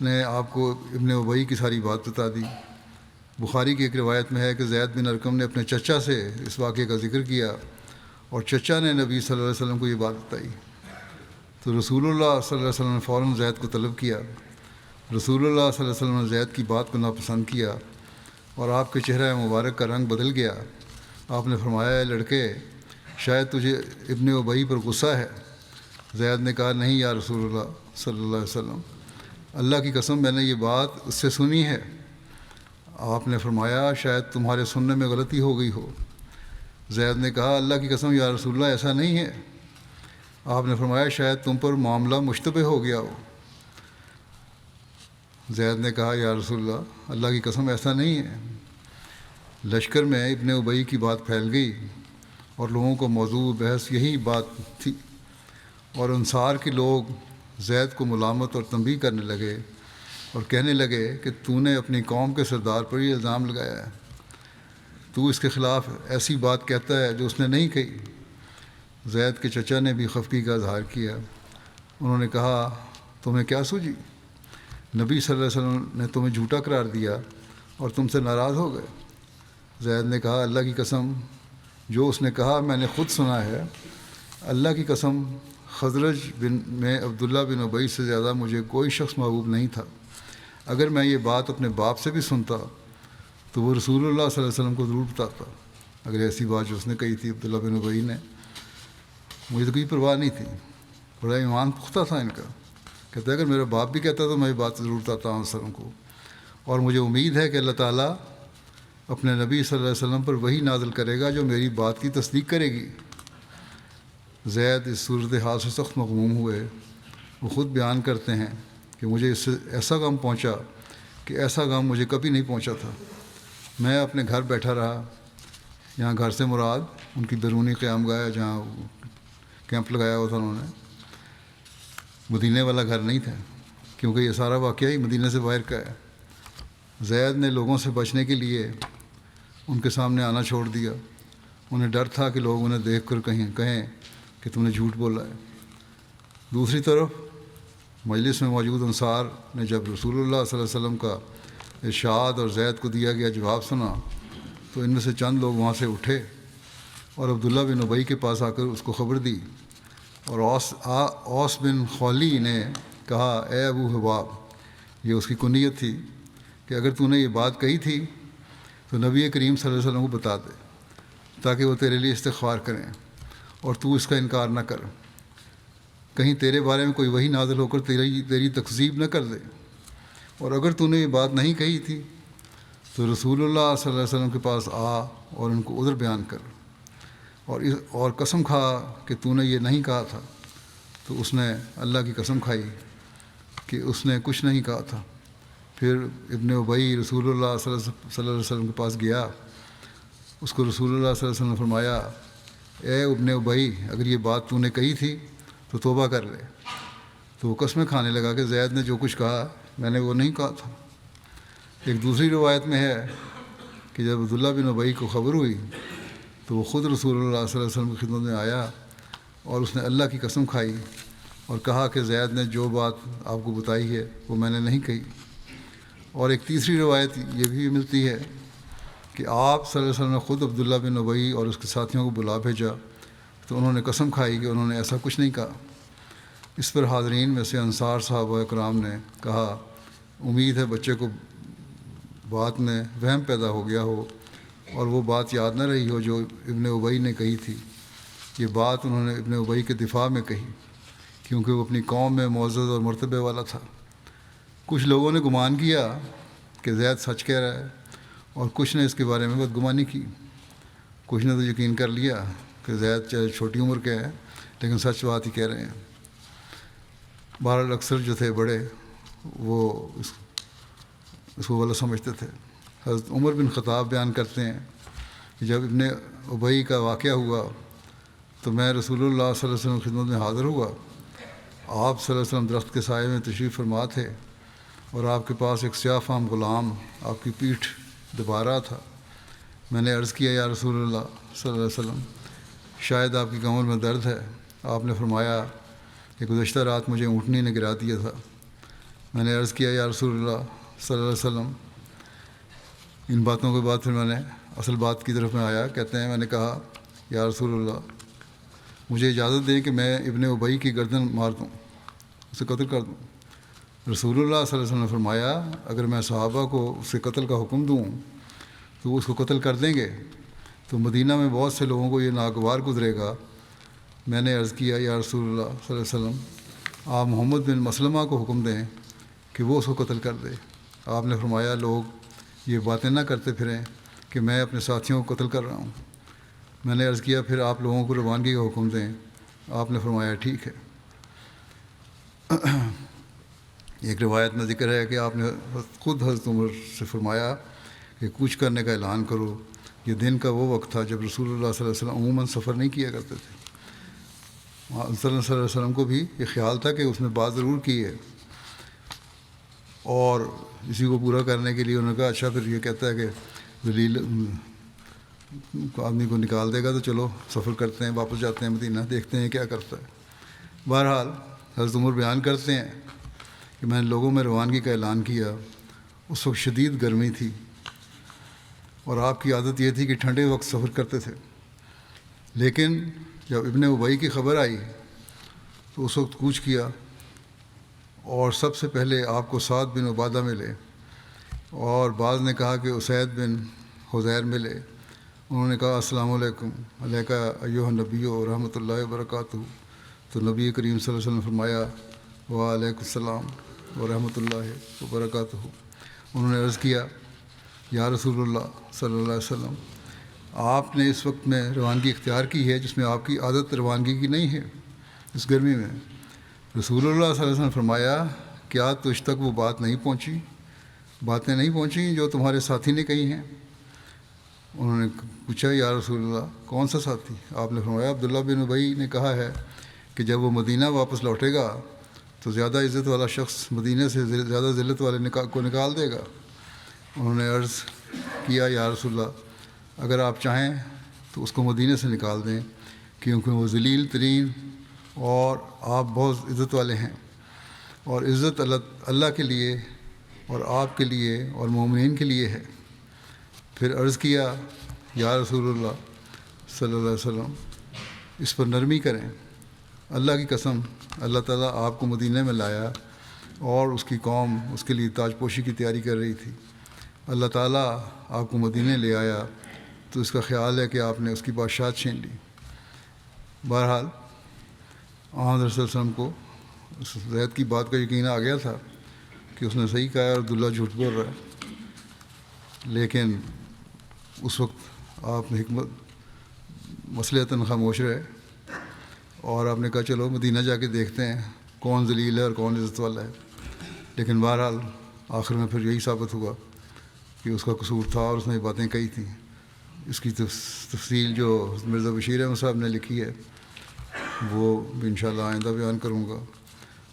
نے آپ کو ابن ابی کی ساری بات بتا دی۔ بخاری کی ایک روایت میں ہے کہ زید بن ارقم نے اپنے چچا سے اس واقعے کا ذکر کیا، اور چچا نے نبی صلی اللہ علیہ وسلم کو یہ بات بتائی، تو رسول اللہ صلی اللہ علیہ وسلم نے فوراً زید کو طلب کیا۔ رسول اللہ صلی اللہ علیہ وسلم نے زید کی بات کو ناپسند کیا، اور آپ کے چہرہ مبارک کا رنگ بدل گیا۔ آپ نے فرمایا اے لڑکے، شاید تجھے ابن ابی پر غصہ ہے۔ زید نے کہا نہیں یا رسول اللہ صلی اللہ علیہ وسلم، اللہ کی قسم میں نے یہ بات اس سے سنی ہے۔ آپ نے فرمایا شاید تمہارے سننے میں غلطی ہو گئی ہو۔ زید نے کہا اللہ کی قسم یا رسول اللہ ایسا نہیں ہے۔ آپ نے فرمایا شاید تم پر معاملہ مشتبہ ہو گیا ہو۔ زید نے کہا یا رسول اللہ، اللہ کی قسم ایسا نہیں ہے۔ لشکر میں ابن ابی کی بات پھیل گئی اور لوگوں کو موضوع بحث یہی بات تھی، اور انصار کے لوگ زید کو ملامت اور تنبیہ کرنے لگے اور کہنے لگے کہ تو نے اپنی قوم کے سردار پر یہ الزام لگایا ہے، تو اس کے خلاف ایسی بات کہتا ہے جو اس نے نہیں کہی۔ زید کے چچا نے بھی خفگی کا اظہار کیا۔ انہوں نے کہا تمہیں کیا سوجی؟ نبی صلی اللہ علیہ وسلم نے تمہیں جھوٹا قرار دیا اور تم سے ناراض ہو گئے۔ زید نے کہا اللہ کی قسم، جو اس نے کہا میں نے خود سنا ہے۔ اللہ کی قسم، خزرج میں عبداللہ بن ابی سے زیادہ مجھے کوئی شخص محبوب نہیں تھا۔ اگر میں یہ بات اپنے باپ سے بھی سنتا تو وہ رسول اللہ صلی اللہ علیہ وسلم کو ضرور بتاتا، اگر ایسی بات جو اس نے کہی تھی عبداللہ بن ابی نے۔ مجھے تو کوئی پرواہ نہیں تھی، بڑا ایمان پختہ تھا ان کا۔ کہتا ہے اگر میرا باپ بھی کہتا تو میں یہ بات ضرور بتاتا ہوں وسلم کو، اور مجھے امید ہے کہ اللہ تعالیٰ اپنے نبی صلی اللہ علیہ وسلم پر وہی نازل کرے گا جو میری بات کی تصدیق کرے گی۔ زید اس صورتحال سے سخت مغموم ہوئے۔ وہ خود بیان کرتے ہیں کہ مجھے اس سے ایسا غم پہنچا کہ ایسا غم مجھے کبھی نہیں پہنچا تھا۔ میں اپنے گھر بیٹھا رہا، یہاں گھر سے مراد ان کی بیرونی قیام گاہ جہاں کیمپ لگایا ہوا تھا انہوں نے، مدینے والا گھر نہیں تھا، کیونکہ یہ سارا واقعہ ہی مدینے سے باہر کا ہے۔ زید نے لوگوں سے بچنے کے لیے ان کے سامنے آنا چھوڑ دیا۔ انہیں ڈر تھا کہ لوگ انہیں دیکھ کر کہیں کہ تم نے جھوٹ بولا ہے۔ دوسری طرف مجلس میں موجود انصار نے جب رسول اللہ صلی اللہ علیہ وسلم کا ارشاد اور زید کو دیا گیا جواب سنا تو ان میں سے چند لوگ وہاں سے اٹھے اور عبداللہ بن ابی کے پاس آ کر اس کو خبر دی، اور اوس بن خولی نے کہا اے ابو حباب، یہ اس کی کنیت تھی، کہ اگر تو نے یہ بات کہی تھی تو نبی کریم صلی اللہ علیہ وسلم کو بتا دے تاکہ وہ تیرے لیے استغفار کریں اور تو اس کا انکار نہ کر، کہیں تیرے بارے میں کوئی وحی نازل ہو کر تیری تکذیب نہ کر دے۔ اور اگر تو نے یہ بات نہیں کہی تھی تو رسول اللہ صلی اللہ علیہ وسلم کے پاس آ اور ان کو عذر بیان کر، اور قسم کھا کہ تو نے یہ نہیں کہا تھا۔ تو اس نے اللہ کی قسم کھائی کہ اس نے کچھ نہیں کہا تھا۔ پھر ابن ابی رسول اللہ صلی اللہ علیہ وسلم کے پاس گیا۔ اس کو رسول اللہ صلی اللہ علیہ وسلم نے فرمایا اے ابن ابی، اگر یہ بات تو نے کہی تھی تو توبہ کر لے۔ تو وہ قسمیں کھانے لگا کہ زید نے جو کچھ کہا میں نے وہ نہیں کہا تھا۔ ایک دوسری روایت میں ہے کہ جب عبداللہ بن ابی کو خبر ہوئی تو وہ خود رسول اللہ صلی اللہ علیہ وسلم کی خدمت میں آیا اور اس نے اللہ کی قسم کھائی اور کہا کہ زید نے جو بات آپ کو بتائی ہے وہ میں نے نہیں کہی۔ اور ایک تیسری روایت یہ بھی ملتی ہے کہ آپ صلی اللہ علیہ وسلم نے خود عبداللہ بن ابی اور اس کے ساتھیوں کو بلا بھیجا تو انہوں نے قسم کھائی کہ انہوں نے ایسا کچھ نہیں کہا۔ اس پر حاضرین میں سے انصار صحابہ کرام نے کہا امید ہے بچے کو بات میں وہم پیدا ہو گیا ہو اور وہ بات یاد نہ رہی ہو جو ابن ابی نے کہی تھی۔ یہ بات انہوں نے ابن ابی کے دفاع میں کہی کیونکہ وہ اپنی قوم میں معزز اور مرتبے والا تھا۔ کچھ لوگوں نے گمان کیا کہ زید سچ کہہ رہا ہے اور کچھ نے اس کے بارے میں بدگمانی کی۔ کچھ نے تو یقین کر لیا کہ زید چاہے چھوٹی عمر کے ہیں لیکن سچ بات ہی کہہ رہے ہیں۔ بہرحال اکثر جو تھے بڑے وہ اس کو غلط سمجھتے تھے۔ حضرت عمر بن خطاب بیان کرتے ہیں کہ جب ابن ابی کا واقعہ ہوا تو میں رسول اللہ صلی اللہ علیہ وسلم کی خدمت میں حاضر ہوا۔ آپ صلی اللہ علیہ وسلم درخت کے سائے میں تشریف فرما تھے اور آپ کے پاس ایک سیاہ فام غلام آپ کی پیٹھ دبا رہا تھا۔ میں نے عرض کیا یا رسول اللہ صلی اللہ علیہ وسلم، شاید آپ کی کمر میں درد ہے۔ آپ نے فرمایا کہ گزشتہ رات مجھے اونٹنی نے گرا دیا تھا۔ میں نے عرض کیا یا رسول اللہ صلی اللہ علیہ وسلم۔ ان باتوں کے بعد پھر میں نے اصل بات کی طرف میں آیا۔ کہتے ہیں میں نے کہا یا رسول اللہ، مجھے اجازت دیں کہ میں ابن ابی کی گردن مار دوں، اسے قتل کر دوں۔ رسول اللہ صلی اللہ علیہ وسلم نے فرمایا اگر میں صحابہ کو اس کے قتل کا حکم دوں تو وہ اس کو قتل کر دیں گے تو مدینہ میں بہت سے لوگوں کو یہ ناگوار گزرے گا۔ میں نے عرض کیا یا رسول اللہ صلی اللہ علیہ وسلم، آپ محمد بن مسلمہ کو حکم دیں کہ وہ اس کو قتل کر دے۔ آپ نے فرمایا لوگ یہ باتیں نہ کرتے پھریں کہ میں اپنے ساتھیوں کو قتل کر رہا ہوں۔ میں نے عرض کیا پھر آپ لوگوں کو روانگی کا حکم دیں۔ آپ نے فرمایا ٹھیک ہے۔ ایک روایت میں ذکر ہے کہ آپ نے خود حضرت عمر سے فرمایا کہ کوچ کرنے کا اعلان کرو. یہ دن کا وہ وقت تھا جب رسول اللہ صلی اللہ علیہ وسلم عموماً سفر نہیں کیا کرتے تھے. صلی اللہ علیہ وسلم کو بھی یہ خیال تھا کہ اس نے بات ضرور کی ہے، اور اسی کو پورا کرنے کے لیے انہوں نے کہا اچھا پھر یہ کہتا ہے کہ ذلیل آدمی کو نکال دے گا تو چلو سفر کرتے ہیں، واپس جاتے ہیں مدینہ، دیکھتے ہیں کیا کرتا ہے. بہرحال حضرت عمر بیان کرتے ہیں کہ میں نے لوگوں میں روانگی کا اعلان کیا. اس وقت شدید گرمی تھی اور آپ کی عادت یہ تھی کہ ٹھنڈے وقت سفر کرتے تھے، لیکن جب ابن ابی کی خبر آئی تو اس وقت کوچ کیا، اور سب سے پہلے آپ کو سعد بن عبادہ ملے، اور بعض نے کہا کہ اسید بن حذیر ملے. انہوں نے کہا السلام علیکم علیکہ ایھا النبی و رحمۃ اللہ وبرکاتہ. تو نبی کریم صلی اللہ علیہ وسلم نے فرمایا وعلیکم السلام ورحمۃ اللہ وبرکاتہ. انہوں نے عرض کیا یا رسول اللہ صلی اللہ علیہ وسلم، آپ نے اس وقت میں روانگی اختیار کی ہے جس میں آپ کی عادت روانگی کی نہیں ہے اس گرمی میں. رسول اللہ صلی اللہ علیہ وسلم نے فرمایا کیا تجھ تک وہ باتیں نہیں پہنچی جو تمہارے ساتھی نے کہی ہیں؟ انہوں نے پوچھا یا رسول اللہ کون سا ساتھی؟ آپ نے فرمایا عبداللہ بن ابی نے کہا ہے کہ جب وہ مدینہ واپس لوٹے گا تو زیادہ عزت والا شخص مدینہ سے زیادہ ذلت والے کو نکال دے گا. انہوں نے عرض کیا یا رسول اللہ اگر آپ چاہیں تو اس کو مدینہ سے نکال دیں، کیونکہ وہ ذلیل ترین اور آپ بہت عزت والے ہیں، اور عزت اللہ کے لیے اور آپ کے لیے اور مومنین کے لیے ہے. پھر عرض کیا یا رسول اللہ صلی اللہ علیہ وسلم اس پر نرمی کریں. اللہ کی قسم اللہ تعالیٰ آپ کو مدینہ میں لایا اور اس کی قوم اس کے لیے تاج پوشی کی تیاری کر رہی تھی. اللہ تعالیٰ آپ کو مدینہ لے آیا تو اس کا خیال ہے کہ آپ نے اس کی بادشاہت چھین لی. بہرحال حضرت صلی اللہ علیہ وسلم کو اس زید کی بات کا یقین آ گیا تھا کہ اس نے صحیح کہا ہے اور عبداللہ جھوٹ بول رہا ہے، لیکن اس وقت آپ حکمت مصلحتاً خاموش رہے اور آپ نے کہا چلو مدینہ جا کے دیکھتے ہیں کون ذلیل ہے اور کون عزت والا ہے. لیکن بہرحال آخر میں پھر یہی ثابت ہوا کہ اس کا قصور تھا اور اس نے یہ باتیں کہی تھیں. اس کی تفصیل جو مرزا بشیر احمد صاحب نے لکھی ہے وہ بھی انشاءاللہ آئندہ بیان کروں گا.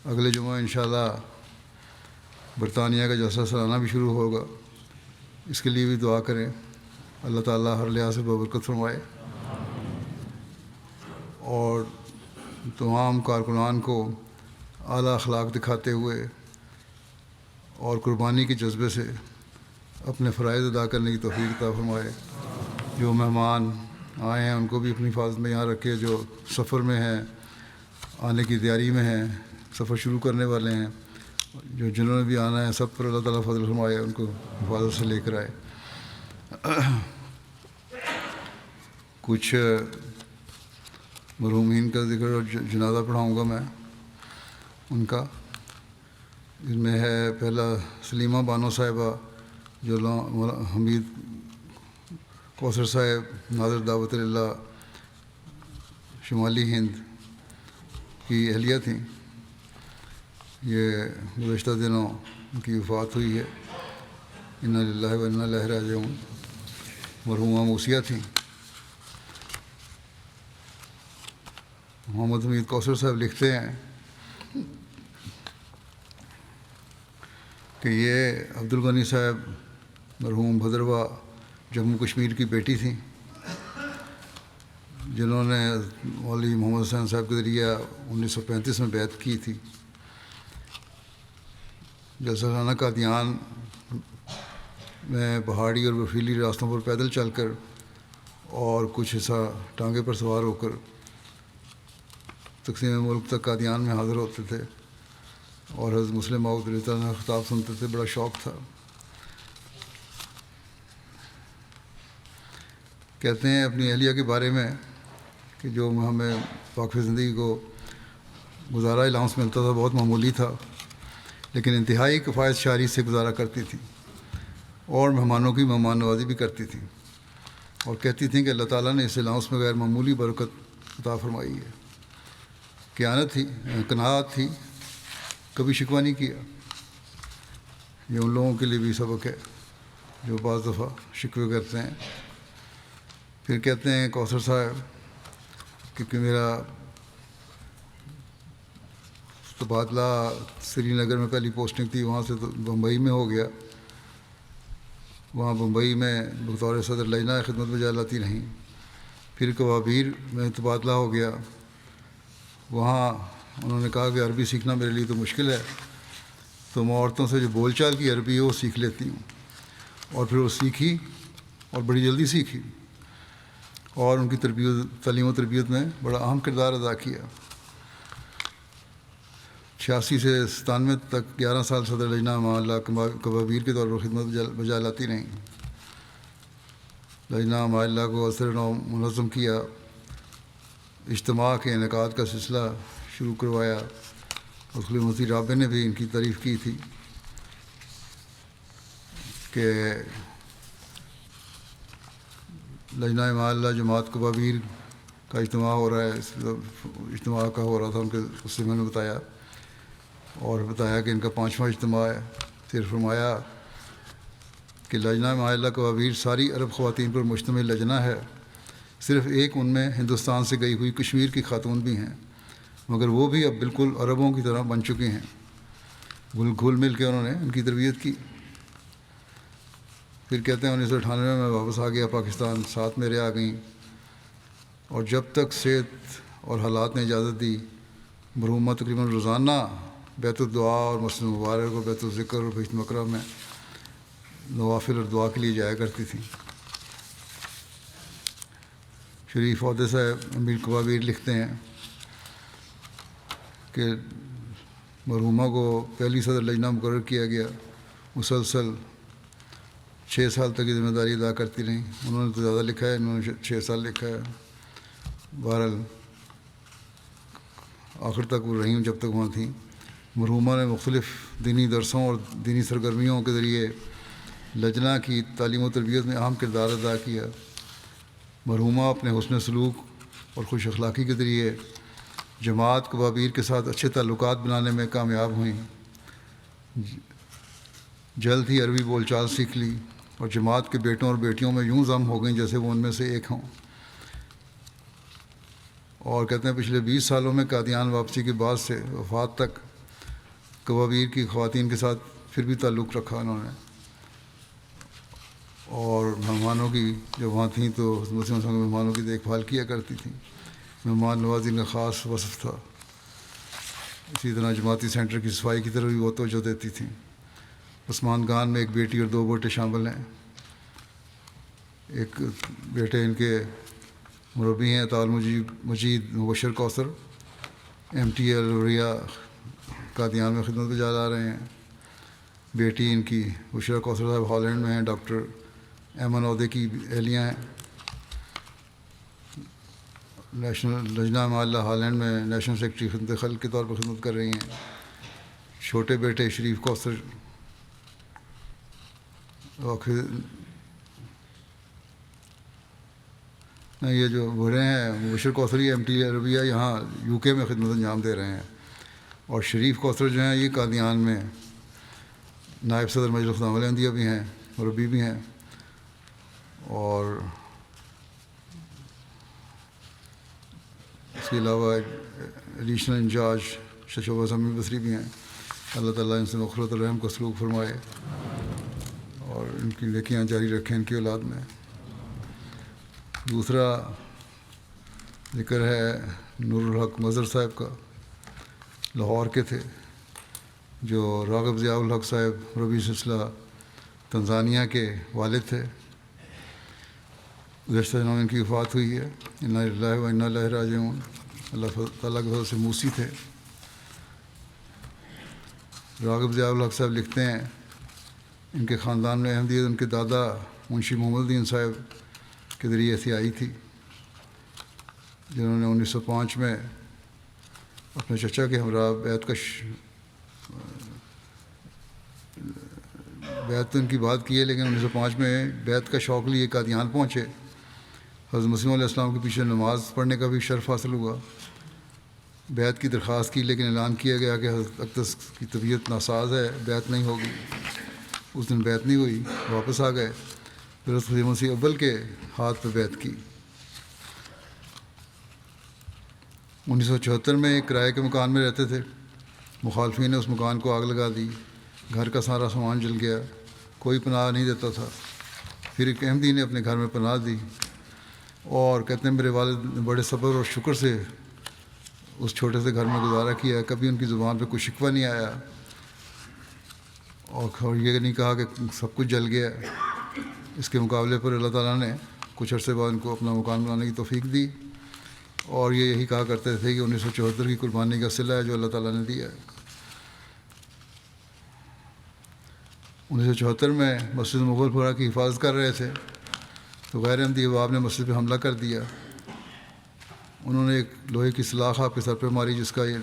اگلے جمعہ انشاءاللہ برطانیہ کا جلسہ سالانہ بھی شروع ہوگا، اس کے لیے بھی دعا کریں. اللہ تعالیٰ ہر لحاظ سے ببرکت فرمائے اور تمام کارکنان کو اعلیٰ اخلاق دکھاتے ہوئے اور قربانی کے جذبے سے اپنے فرائض ادا کرنے کی توفیق عطا فرمائے. جو مہمان آئے ہیں ان کو بھی اپنی حفاظت میں یہاں رکھے، جو سفر میں ہیں، آنے کی تیاری میں ہیں، سفر شروع کرنے والے ہیں، جنہوں نے بھی آنا ہے، سب پر اللہ تعالیٰ فضل فرمائے، ان کو حفاظت سے لے کر آئے. کچھ مرحومین کا ذکر اور جنازہ پڑھاؤں گا میں ان کا. اس میں ہے پہلا سلیمہ بانو صاحبہ جو حمید کوثر صاحب ناظر دعوت اللہ شمالی ہند کی اہلیہ تھیں. یہ گزشتہ دنوں ان کی وفات ہوئی ہے. انا للہ و انا الیہ راجعون. مرحومہ موسیہ تھیں. محمد حمید کوثر صاحب لکھتے ہیں کہ یہ عبدالغنی صاحب مرحوم بھدرواہ جموں کشمیر کی بیٹی تھیں، جنہوں نے مولوی محمد حسین صاحب کے ذریعہ 1935 میں بیعت کی تھی. جلسہ سالانہ قادیان میں پہاڑی اور برفیلی راستوں پر پیدل چل کر اور کچھ حصہ ٹانگے پر سوار ہو کر تقسیم ملک تک قادیان میں حاضر ہوتے تھے اور حضرت مسلم موعود علیہ تعالیٰ خطاب سنتے تھے. بڑا شوق تھا. کہتے ہیں اپنی اہلیہ کے بارے میں کہ جو ہمیں واقف زندگی کو گزارا الاؤنس ملتا تھا بہت معمولی تھا، لیکن انتہائی کفایت شعری سے گزارا کرتی تھی اور مہمانوں کی مہمان نوازی بھی کرتی تھیں، اور کہتی تھیں کہ اللہ تعالیٰ نے اس الاؤنس میں غیر معمولی برکت عطا فرمائی ہے. قناعت تھی، کبھی شکوہ نہیں کیا. یہ ان لوگوں کے لیے بھی سبق ہے جو بعض دفعہ شکوے کرتے ہیں. پھر کہتے ہیں کوثر صاحب کیونکہ میرا تبادلہ سری نگر میں پہلی پوسٹنگ تھی، وہاں سے تو بمبئی میں ہو گیا. وہاں بمبئی میں بطور صدر لجنہ خدمت وجالاتی رہیں. پھر کوابیر میں تبادلہ ہو گیا. وہاں انہوں نے کہا کہ عربی سیکھنا میرے لیے تو مشکل ہے، تو میں عورتوں سے جو بول چال کی عربی ہے وہ سیکھ لیتی ہوں. اور پھر وہ سیکھی اور بڑی جلدی سیکھی اور ان کی تعلیم و تربیت میں بڑا اہم کردار ادا کیا. 86 سے 97 تک 11 سال صدر لجنہ معاملہ کوابیر کے طور پر خدمت بجا لاتی رہیں. لجنہ معاملہ کو اثر نو منظم کیا، اجتماع کے انعقاد کا سلسلہ شروع کروایا. خلیل مسیح رابع نے بھی ان کی تعریف کی تھی کہ لجنہ معاملہ جماعت کوابیر کا اجتماع ہو رہا ہے. اجتماع کا ہو رہا تھا ان کے، اس سے میں نے بتایا اور بتایا کہ ان کا 5واں اجتماع ہے. پھر فرمایا کہ لجنہ معاملہ کوابیر ساری عرب خواتین پر مشتمل لجنہ ہے. صرف ایک ان میں ہندوستان سے گئی ہوئی کشمیر کی خاتون بھی ہیں، مگر وہ بھی اب بالکل عربوں کی طرح بن چکی ہیں. گھل مل کے انہوں نے ان کی تربیت کی. پھر کہتے ہیں 1998 میں واپس آ گیا پاکستان، ساتھ میرے آ گئیں، اور جب تک صحت اور حالات نے اجازت دی مرحومہ تقریباً روزانہ بیت الدعا اور مسجد مبارک اور بیت الذکر اور بیت مکرم میں نوافل اور دعا کے لیے جایا کرتی تھیں. شریف عہدے صاحب امیر کوابیر لکھتے ہیں کہ مرحومہ کو پہلی صدر لجنہ مقرر کیا گیا. مسلسل 6 سال تک یہ ذمہ داری ادا کرتی رہیں. انہوں نے تو زیادہ لکھا ہے، انہوں نے 6 سال لکھا ہے. بہرحال آخر تک وہ رہیں جب تک وہاں تھیں. مرحومہ نے مختلف دینی درسوں اور دینی سرگرمیوں کے ذریعے لجنہ کی تعلیم و تربیت میں اہم کردار ادا کیا. مرحومہ اپنے حسن سلوک اور خوش اخلاقی کے ذریعے جماعت کوابیر کے ساتھ اچھے تعلقات بنانے میں کامیاب ہوئیں. جلد ہی عربی بول چال سیکھ لی اور جماعت کے بیٹوں اور بیٹیوں میں یوں ضم ہو گئیں جیسے وہ ان میں سے ایک ہوں. اور کہتے ہیں پچھلے 20 سالوں میں قادیان واپسی کے بعد سے وفات تک کوابیر کی خواتین کے ساتھ پھر بھی تعلق رکھا انہوں نے. اور مہمانوں کی جب وہاں تھیں تو مسلم مہمانوں کی دیکھ بھال کیا کرتی تھیں. مہمان نوازی کا خاص وصف تھا. اسی طرح جماعتی سینٹر کی صفائی کی طرف بھی وہ توجہ دیتی تھیں. عثمان خان میں ایک بیٹی اور 2 بیٹے شامل ہیں. ایک بیٹے ان کے مربی ہیں طاہر مجید مبشر کوثر، MT الوریہ قادیان میں خدمت بجا لا رہے ہیں. بیٹی ان کی بشرا کوثر صاحب ہالینڈ میں ہیں، ڈاکٹر ایمن عہدے کی اہلیہ ہیں. نیشنل لجنہ معاملہ ہالینڈ میں نیشنل سیکرٹری خدمت خلق کے طور پر خدمت کر رہی ہیں. چھوٹے بیٹے شریف کوثر یہ جو بڑے ہیں مبشر کوثری MT عربیہ یہاں UK میں خدمت انجام دے رہے ہیں. اور شریف کوثر جو ہیں یہ قادیان میں نائب صدر مجلس خدام احمدیہ بھی ہیں، مربی بھی ہیں. اور اس کے علاوہ ایڈیشنل انچارج شعبہ سمی بصری بھی ہیں. اللہ تعالیٰ ان سے مغفرت الرحم کو سلوک فرمائے اور ان کی نیکیاں جاری رکھیں ان کی اولاد میں. دوسرا ذکر ہے نور الحق مظہر صاحب کا، لاہور کے تھے، جو راغب ضیاء الحق صاحب ربی سلسلہ تنزانیہ کے والد تھے. گزشتہ دنوں میں ان کی وفات ہوئی ہے. انا للہ و انا الیہ راجعون. اللہ تعالیٰ کے فضل سے موسی تھے. راغب ضیاء الحق صاحب لکھتے ہیں ان کے خاندان میں احمدیت ان کے دادا منشی محمد الدین صاحب کے ذریعے سے آئی تھی، جنہوں نے 1905 میں اپنے چچا کے ہمراہ بیعت تو ان کی بات کی ہے، لیکن 1905 میں بیعت کا شوق لیے قادیان پہنچے. حضرت مسیح علیہ السلام کے پیچھے نماز پڑھنے کا بھی شرف حاصل ہوا. بیعت کی درخواست کی لیکن اعلان کیا گیا کہ حضرت اقدس کی طبیعت ناساز ہے، بیعت نہیں ہوگی. اس دن بیعت نہیں ہوئی، واپس آ گئے، پھر اس مسیح اول کے ہاتھ پہ بیعت کی۔ 1974 میں ایک کرائے کے مکان میں رہتے تھے، مخالفین نے اس مکان کو آگ لگا دی، گھر کا سارا سامان جل گیا، کوئی پناہ نہیں دیتا تھا۔ پھر ایک احمدی نے اپنے گھر میں پناہ دی، اور کہتے ہیں میرے والد نے بڑے صبر اور شکر سے اس چھوٹے سے گھر میں گزارا کیا، کبھی ان کی زبان پہ کوئی شکوہ نہیں آیا، اور یہ نہیں کہا کہ سب کچھ جل گیا۔ اس کے مقابلے پر اللہ تعالیٰ نے کچھ عرصے بعد ان کو اپنا مکان بنانے کی توفیق دی، اور یہ یہی کہا کرتے تھے کہ 1974 کی قربانی کا صلہ ہے جو اللہ تعالیٰ نے دیا ہے۔ 1974 میں مسجد مغل پورہ کی حفاظت کر رہے تھے تو غیر احمدی احباب نے مسجد پہ حملہ کر دیا۔ انہوں نے ایک لوہے کی سلاخ آپ کے سر پہ ماری، جس کا یہ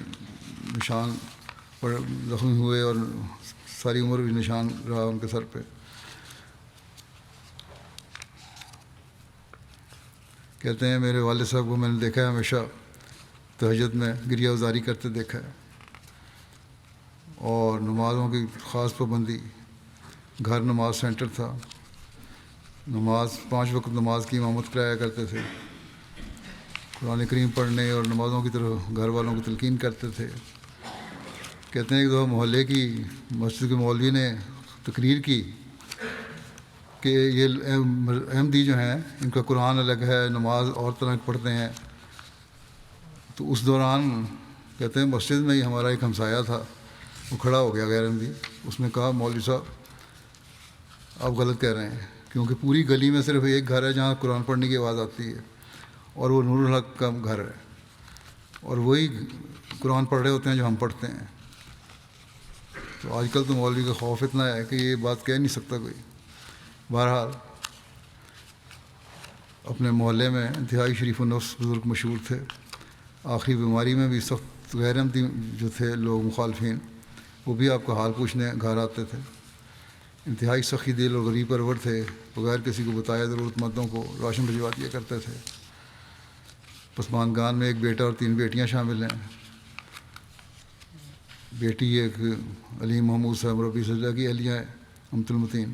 نشان پر زخمی ہوئے، اور ساری عمر بھی نشان رہا ان کے سر پہ۔ کہتے ہیں میرے والد صاحب کو میں نے دیکھا ہے ہمیشہ تہجد میں گریہ ازاری کرتے دیکھا ہے، اور نمازوں کی خاص پابندی، گھر نماز سینٹر تھا، نماز 5 وقت نماز کی امامت کرایا کرتے تھے، قرآن کریم پڑھنے اور نمازوں کی طرف گھر والوں کو تلقین کرتے تھے۔ کہتے ہیں ایک دفعہ محلے کی مسجد کے مولوی نے تقریر کی کہ یہ احمدی جو ہیں ان کا قرآن الگ ہے، نماز اور طرح پڑھتے ہیں۔ تو اس دوران کہتے ہیں مسجد میں ہی ہمارا ایک ہمسایہ تھا، وہ کھڑا ہو گیا غیر احمدی، اس نے کہا مولوی صاحب آپ غلط کہہ رہے ہیں، کیونکہ پوری گلی میں صرف ایک گھر ہے جہاں قرآن پڑھنے کی آواز آتی ہے، اور وہ نور الحق کا گھر ہے، اور وہی قرآن پڑھ رہے ہوتے ہیں جو ہم پڑھتے ہیں۔ تو آج کل تو مولوی کا خوف اتنا ہے کہ یہ بات کہہ نہیں سکتا کوئی۔ بہرحال اپنے محلے میں انتہائی شریف النفس بزرگ مشہور تھے، آخری بیماری میں بھی سخت غیر احمدی جو تھے لوگ مخالفین، وہ بھی آپ کا حال پوچھنے گھر آتے تھے، انتہائی سخی دل اور غریب پرور تھے، بغیر کسی کو بتائے ضرورت مندوں کو راشن بھجوا دیا کرتے تھے۔ پسماندگان میں ایک بیٹا اور 3 بیٹیاں شامل ہیں۔ بیٹی ایک علیم محمود صاحب ربی سجدہ کی اہلیہ ہے امت المتین،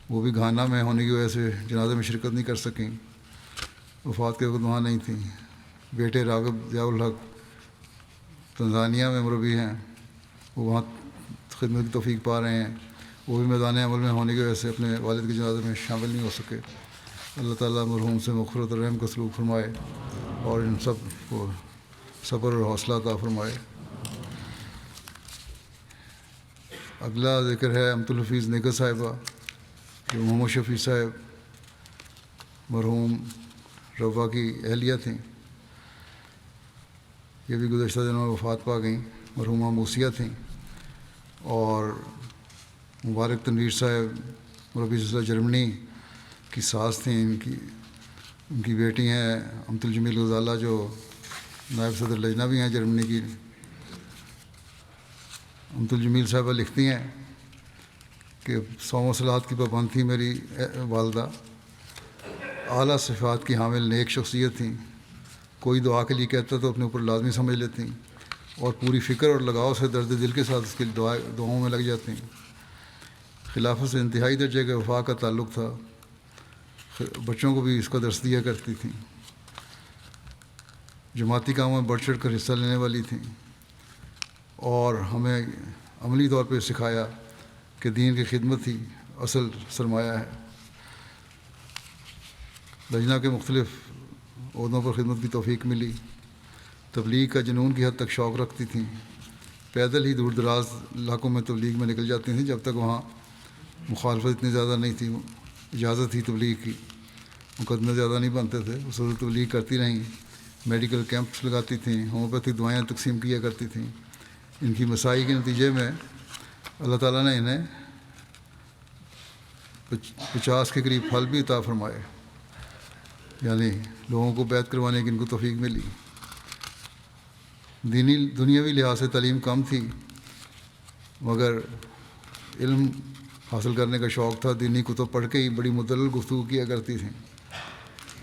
وہ بھی گھانا میں ہونے کی وجہ سے جنازے میں شرکت نہیں کر سکیں، وفات کے وقت وہاں نہیں تھیں۔ بیٹے راغب ضیاء الحق تنزانیہ میں مربی ہیں، وہ وہاں خدمت کی توفیق پا رہے ہیں، وہ بھی میدان عمل میں ہونے کی وجہ سے اپنے والد کے جنازے میں شامل نہیں ہو سکے۔ اللہ تعالیٰ مرحوم سے مغفرت اور رحم کا سلوک فرمائے، اور ان سب کو صبر اور حوصلہ عطا فرمائے۔ اگلا ذکر ہے امت الحفیظ نگر صاحبہ، جو محمد شفیع صاحب مرحوم روا کی اہلیہ تھیں، یہ بھی گزشتہ دنوں میں وفات پا گئیں، مرحومہ موسیہ تھیں، اور مبارک تنویر صاحب مربی سلسلہ جرمنی کی ساس تھیں، ان کی بیٹی ہیں امت الجمیل غزالہ جو نائب صدر لجنہ بھی ہیں جرمنی کی۔ امت الجمیل صاحبہ لکھتی ہیں کہ صوم و صلات کی پابند تھی میری والدہ، اعلیٰ صفات کی حامل نیک شخصیت تھیں، کوئی دعا کے لیے کہتا تو اپنے اوپر لازمی سمجھ لیتی، اور پوری فکر اور لگاؤ سے درد دل کے ساتھ اس کی دعاؤں میں لگ جاتی۔ خلافت سے انتہائی درجے کے وفا کا تعلق تھا، بچوں کو بھی اس کا درس دیا کرتی تھیں، جماعتی کاموں میں بڑھ چڑھ کر حصہ لینے والی تھیں، اور ہمیں عملی طور پہ سکھایا کہ دین کی خدمت ہی اصل سرمایہ ہے۔ لجنہ کے مختلف عہدوں پر خدمت کی توفیق ملی، تبلیغ کا جنون کی حد تک شوق رکھتی تھیں، پیدل ہی دور دراز علاقوں میں تبلیغ میں نکل جاتی تھیں جب تک وہاں مخالفت اتنی زیادہ نہیں تھی، اجازت تھی تبلیغ کی، مقدمے زیادہ نہیں بنتے تھے، اس وقت تبلیغ کرتی رہیں، میڈیکل کیمپس لگاتی تھیں، ہومیوپیتھک دوائیں تقسیم کیا کرتی تھیں۔ ان کی مساعی کے نتیجے میں اللہ تعالیٰ نے انہیں 50 کے قریب پھل بھی عطا فرمائے، یعنی لوگوں کو بیعت کروانے کی ان کو توفیق ملی۔ دنیاوی لحاظ سے تعلیم کم تھی، مگر علم حاصل کرنے کا شوق تھا، دینی کتب پڑھ کے ہی بڑی مدلل گفتگو کیا کرتی تھیں،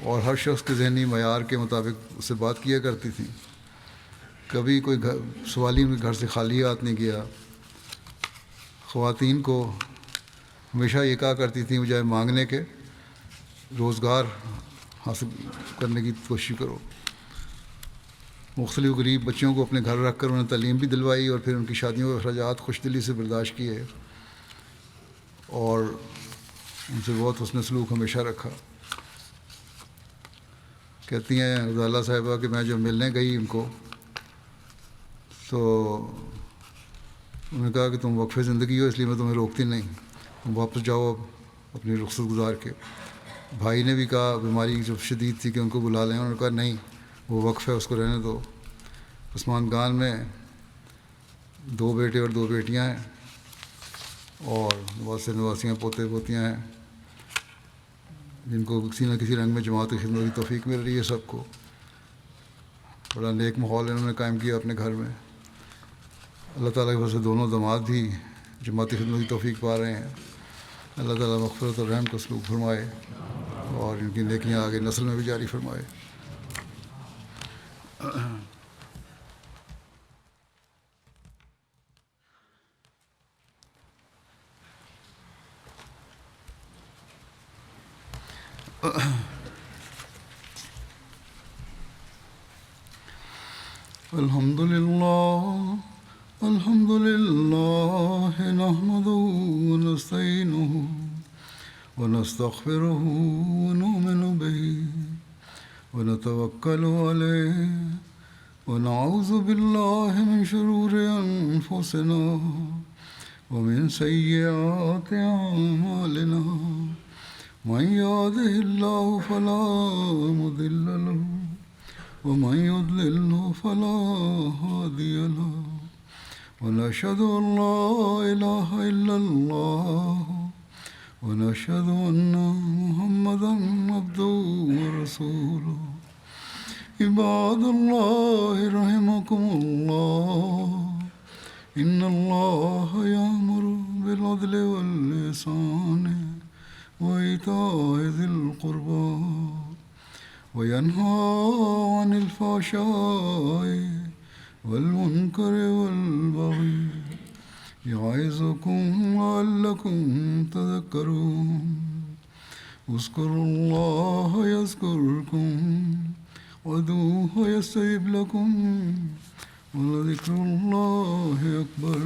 اور ہر شخص کے ذہنی معیار کے مطابق اس سے بات کیا کرتی تھیں۔ کبھی کوئی سوالی میں گھر سے خالی ہاتھ نہیں گیا۔ خواتین کو ہمیشہ یہ کہا کرتی تھیں بجائے مانگنے کے روزگار حاصل کرنے کی کوشش کرو. مختلف غریب بچوں کو اپنے گھر رکھ کر انہیں تعلیم بھی دلوائی اور پھر ان کی شادیوں کے اخراجات خوش دلی سے برداشت کیے اور ان سے بہت حسن سلوک ہمیشہ رکھا. کہتی ہیں غزالہ صاحبہ کہ میں جب ملنے گئی ان کو تو انہوں نے کہا کہ تم وقف زندگی ہو اس لیے میں تمہیں روکتی نہیں، تم واپس جاؤ اب اپنی رخصت گزار کے. بھائی نے بھی کہا بیماری جب شدید تھی کہ ان کو بلا لیں، انہوں نے کہا نہیں وہ وقف ہے اس کو رہنے دو. عثمان گان میں 2 بیٹے اور 2 بیٹیاں ہیں اور نواسے نواسیاں پوتے پوتیاں ہیں جن کو کسی نہ کسی رنگ میں جماعت کی خدمت کی توفیق مل رہی ہے. سب کو بڑا نیک ماحول انہوں نے قائم کیا اپنے گھر میں. اللہ تعالیٰ کی وجہ سے دونوں داماد بھی جماعتی خدمت کی توفیق پا رہے ہیں. اللہ تعالیٰ مغفرت اور رحم کو سلوک فرمائے اور ان کی نیکیاں آگے نسل میں بھی جاری فرمائے. الحمد لله نحمده ونستعينه ونستغفره ونؤمن به ونتوكل عليه ونعوذ بالله من شرور أنفسنا ومن سيئات أعمالنا من يهده الله فلا مضل له ومن يضلل فلا هادي له ونشهد أن لا إله إلا الله ونشهد أن محمدا عبده ورسوله. عباد الله رحمكم الله إن الله يأمر بالعدل والإحسان وإيتاء ذي القربى وينهى عن الفحشاء والمنكر والبغي يعظكم لعلكم تذكرون. اذكروا الله يذكركم وادعوه يستجب لكم ولذكر الله أكبر.